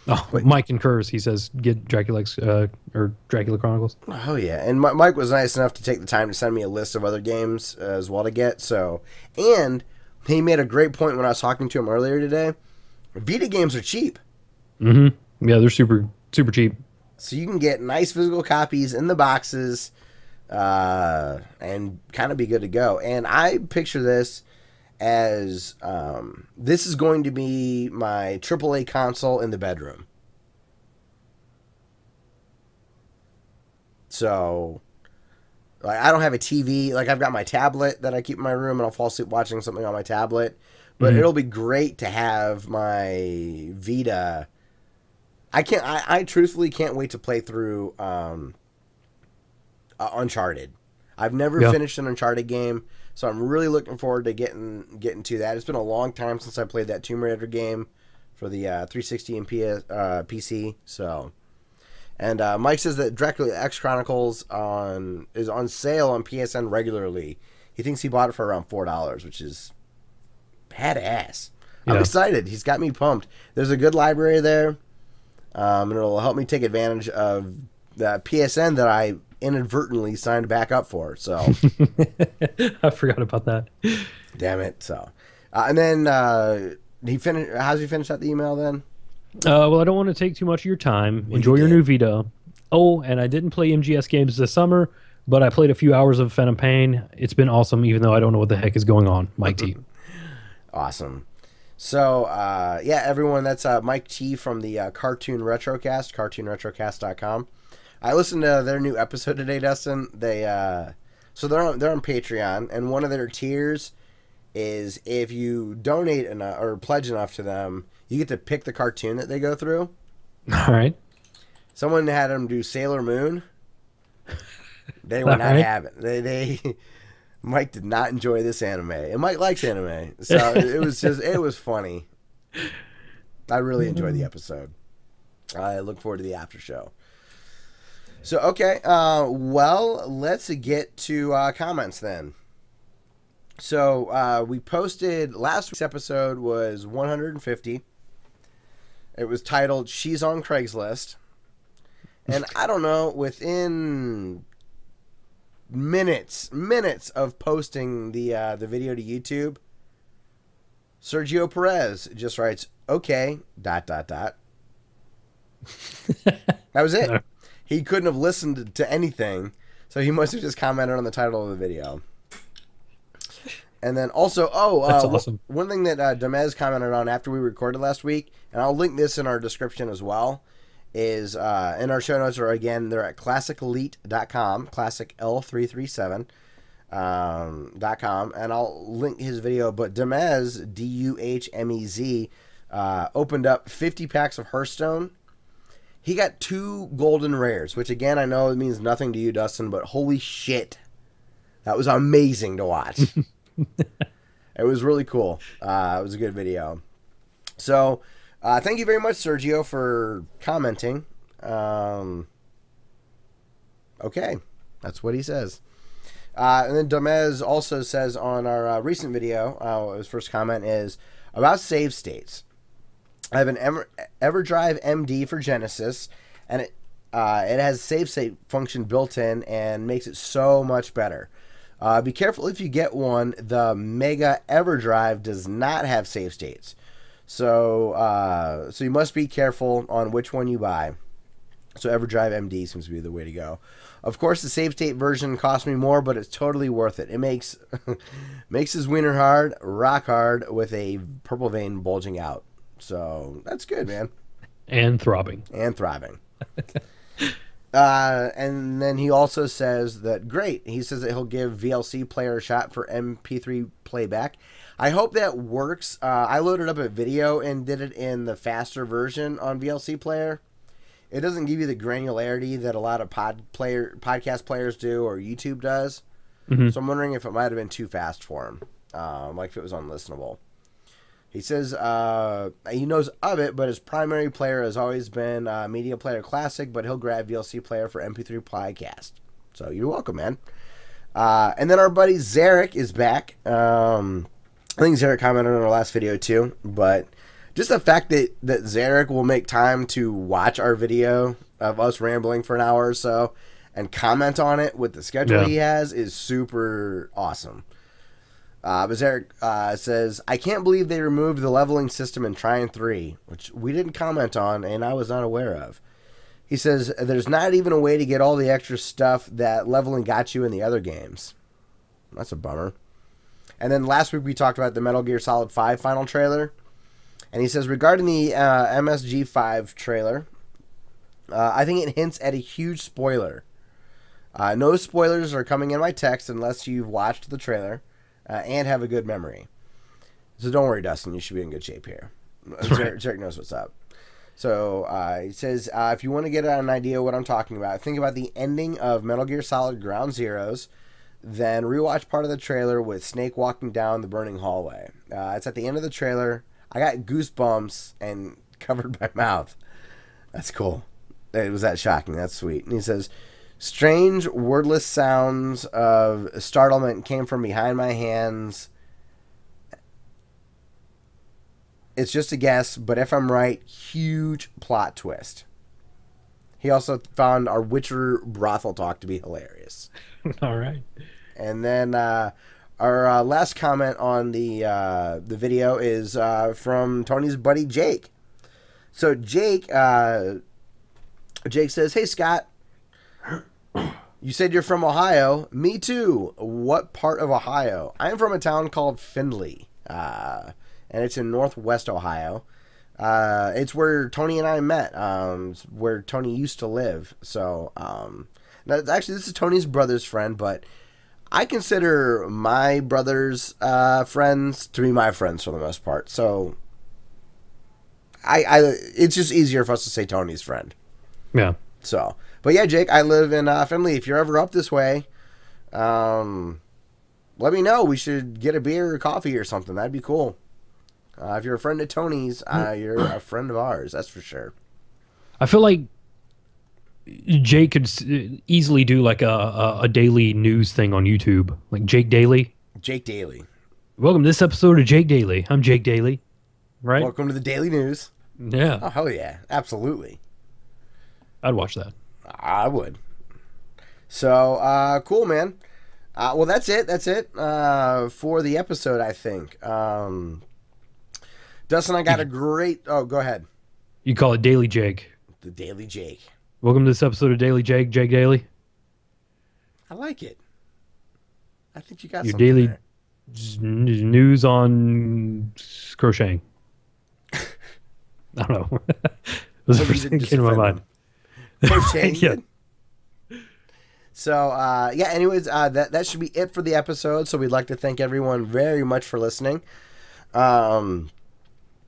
Oh, Wait. Mike concurs. He says get Dracula X, or Dracula Chronicles. Oh, yeah. And Mike was nice enough to take the time to send me a list of other games as well to get. So, and he made a great point when I was talking to him earlier today. Vita games are cheap. Mm-hmm. Yeah, they're super cheap. So you can get nice physical copies in the boxes and kind of be good to go. And I picture this as this is going to be my AAA console in the bedroom. So, like, I don't have a TV. Like, I've got my tablet that I keep in my room, and I'll fall asleep watching something on my tablet. But it'll be great to have my Vita. I truthfully can't wait to play through Uncharted. I've never finished an Uncharted game, so I'm really looking forward to getting to that. It's been a long time since I played that Tomb Raider game for the 360 and PC. So, and Mike says that Dracula X Chronicles is on sale on PSN regularly. He thinks he bought it for around $4, which is badass. I'm excited. He's got me pumped. There's a good library there. And it'll help me take advantage of the PSN that I inadvertently signed back up for. So I forgot about that. Damn it. So, and then he finished. How's he finished out the email then? Well, I don't want to take too much of your time. Enjoy your new Vita. Oh, and I didn't play MGS games this summer, but I played a few hours of Phantom Pain. It's been awesome, even though I don't know what the heck is going on. Mike T. Awesome. So, yeah, everyone, that's Mike T from the Cartoon Retrocast, cartoonretrocast.com. I listened to their new episode today, Dustin. So they're on Patreon, and one of their tiers is if you donate enough or pledge enough to them, you get to pick the cartoon that they go through. All right. Someone had them do Sailor Moon. They were not having it. Mike did not enjoy this anime, and Mike likes anime, so it was funny. I really enjoyed the episode. I look forward to the after show. So, okay, well, let's get to comments then. So, we posted, last week's episode was 150. It was titled, She's on Craigslist. And I don't know, within minutes of posting the video to YouTube, Sergio Perez just writes, okay, ... That was it. He couldn't have listened to anything, so he must have just commented on the title of the video. And then also, that's awesome. One thing that Demez commented on after we recorded last week, and I'll link this in our description as well, is in our show notes, or again, they're at classicelite.com, classic L337, .com, and I'll link his video. But Demez, Duhmez, opened up 50 packs of Hearthstone. He got 2 golden rares, which again, I know it means nothing to you, Dustin, but holy shit, that was amazing to watch. It was really cool. It was a good video. So, thank you very much, Sergio, for commenting. Okay, that's what he says. And then Domez also says on our recent video, his first comment is about save states. I have an EverDrive MD for Genesis, and it has save state function built in and makes it so much better. Be careful if you get one. The Mega EverDrive does not have save states, so you must be careful on which one you buy. So EverDrive MD seems to be the way to go. Of course, the save state version cost me more, but it's totally worth it. It makes his wiener hard, rock hard, with a purple vein bulging out. So that's good, man. And throbbing. And thriving. And then he also says that, great. He says that he'll give VLC Player a shot for MP3 playback. I hope that works. I loaded up a video and did it in the faster version on VLC Player. It doesn't give you the granularity that a lot of podcast players do or YouTube does. Mm-hmm. So I'm wondering if it might have been too fast for him, like if it was unlistenable. He says he knows of it, but his primary player has always been Media Player Classic, but he'll grab VLC Player for MP3 podcast. So you're welcome, man. And then our buddy Zarek is back. I think Zarek commented on our last video too, but just the fact that Zarek will make time to watch our video of us rambling for an hour or so and comment on it with the schedule he has is super awesome. But Zarek says, I can't believe they removed the leveling system in Trine 3, which we didn't comment on and I was not aware of. He says, there's not even a way to get all the extra stuff that leveling got you in the other games. That's a bummer. And then last week we talked about the Metal Gear Solid 5 final trailer. And he says, regarding the MSG5 trailer, I think it hints at a huge spoiler. No spoilers are coming in my text unless you've watched the trailer and have a good memory. So don't worry, Dustin. You should be in good shape here. Jarek knows what's up. So he says, if you want to get an idea of what I'm talking about, think about the ending of Metal Gear Solid Ground Zeroes, then rewatch part of the trailer with Snake walking down the burning hallway. It's at the end of the trailer. I got goosebumps and covered my mouth. That's cool. It was that shocking. That's sweet. And he says, strange, wordless sounds of startlement came from behind my hands. It's just a guess, but if I'm right, huge plot twist. He also found our Witcher brothel talk to be hilarious. All right. And then our last comment on the video is from Tony's buddy Jake. So Jake says, "Hey Scott, you said you're from Ohio. Me too. What part of Ohio? I'm from a town called Findlay, and it's in northwest Ohio. It's where Tony and I met. Where Tony used to live. So actually, this is Tony's brother's friend, but." I consider my brother's friends to be my friends for the most part. So, it's just easier for us to say Tony's friend. Yeah. So, but yeah, Jake, I live in Findlay. If you're ever up this way, let me know. We should get a beer or coffee or something. That'd be cool. If you're a friend of Tony's, you're a friend of ours. That's for sure. I feel like Jake could easily do like a daily news thing on YouTube, like Jake Daily. Jake Daily. Welcome to this episode of Jake Daily. I'm Jake Daily, right? Welcome to the Daily News. Yeah. Oh, hell yeah. Absolutely. I'd watch that. I would. So, cool, man. Well, that's it. That's it for the episode, I think. Dustin, I got a great... Oh, go ahead. You call it Daily Jake. The Daily Jake. Welcome to this episode of Daily Jake, Jake Daily. I like it. I think you got your something daily there. News on crocheting. I don't know. It was the first thing that came to my mind. Crocheting. Yeah. So, yeah, anyways, that should be it for the episode. So we'd like to thank everyone very much for listening. I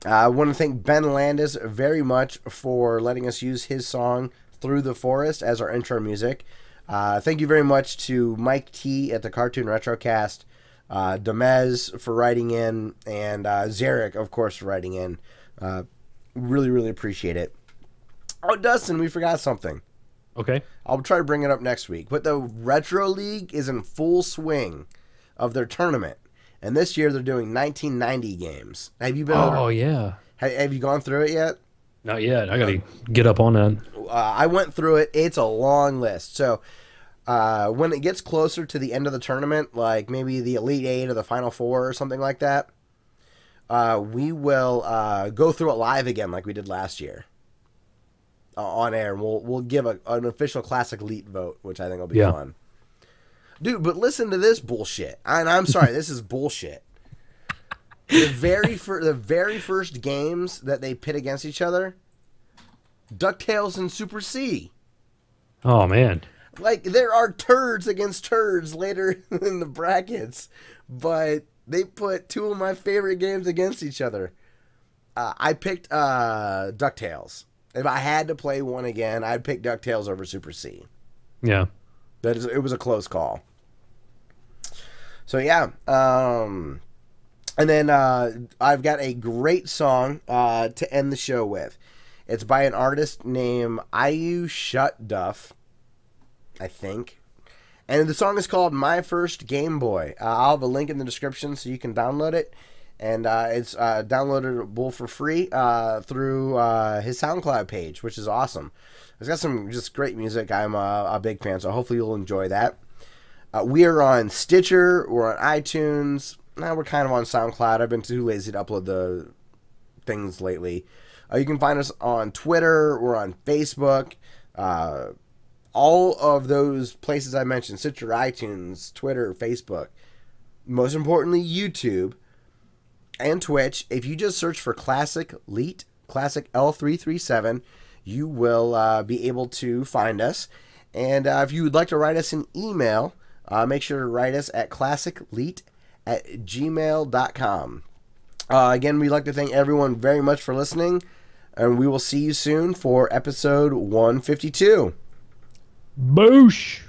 want to thank Ben Landis very much for letting us use his song Through the Forest as our intro music. Thank you very much to Mike T at the Cartoon Retrocast Demez for writing in, and Zarek, of course, for writing in. Really, really appreciate it. Oh, Dustin, we forgot something. Okay. I'll try to bring it up next week. But the Retro League is in full swing of their tournament. And this year they're doing 1990 games. Have you been? Oh, yeah. Have you gone through it yet? Not yet. I got to get up on that. I went through it. It's a long list. So when it gets closer to the end of the tournament, like maybe the Elite Eight or the Final Four or something like that, we will go through it live again like we did last year. On air, and we'll give an official Classic Elite vote, which I think will be fun. Dude, but listen to this bullshit. And I'm sorry, this is bullshit. The very first games that they pit against each other, DuckTales and Super C. Oh, man. Like, there are turds against turds later in the brackets, but they put two of my favorite games against each other. I picked DuckTales. If I had to play one again, I'd pick DuckTales over Super C. Yeah. It was a close call. So, yeah. And then I've got a great song to end the show with. It's by an artist named Ayu Shut Duff, I think. And the song is called My First Game Boy. I'll have a link in the description so you can download it. And it's downloadable for free through his SoundCloud page, which is awesome. It's got some just great music. I'm a big fan, so hopefully you'll enjoy that. We are on Stitcher. We're on iTunes. Now we're kind of on SoundCloud. I've been too lazy to upload the things lately. You can find us on Twitter. We're on Facebook. All of those places I mentioned, Stitcher, iTunes, Twitter, Facebook. Most importantly, YouTube. And Twitch. If you just search for Classic Elite, Classic L337, you will be able to find us. And if you would like to write us an email, make sure to write us at classicleet@gmail.com. Again, we'd like to thank everyone very much for listening, and we will see you soon for episode 152. Boosh!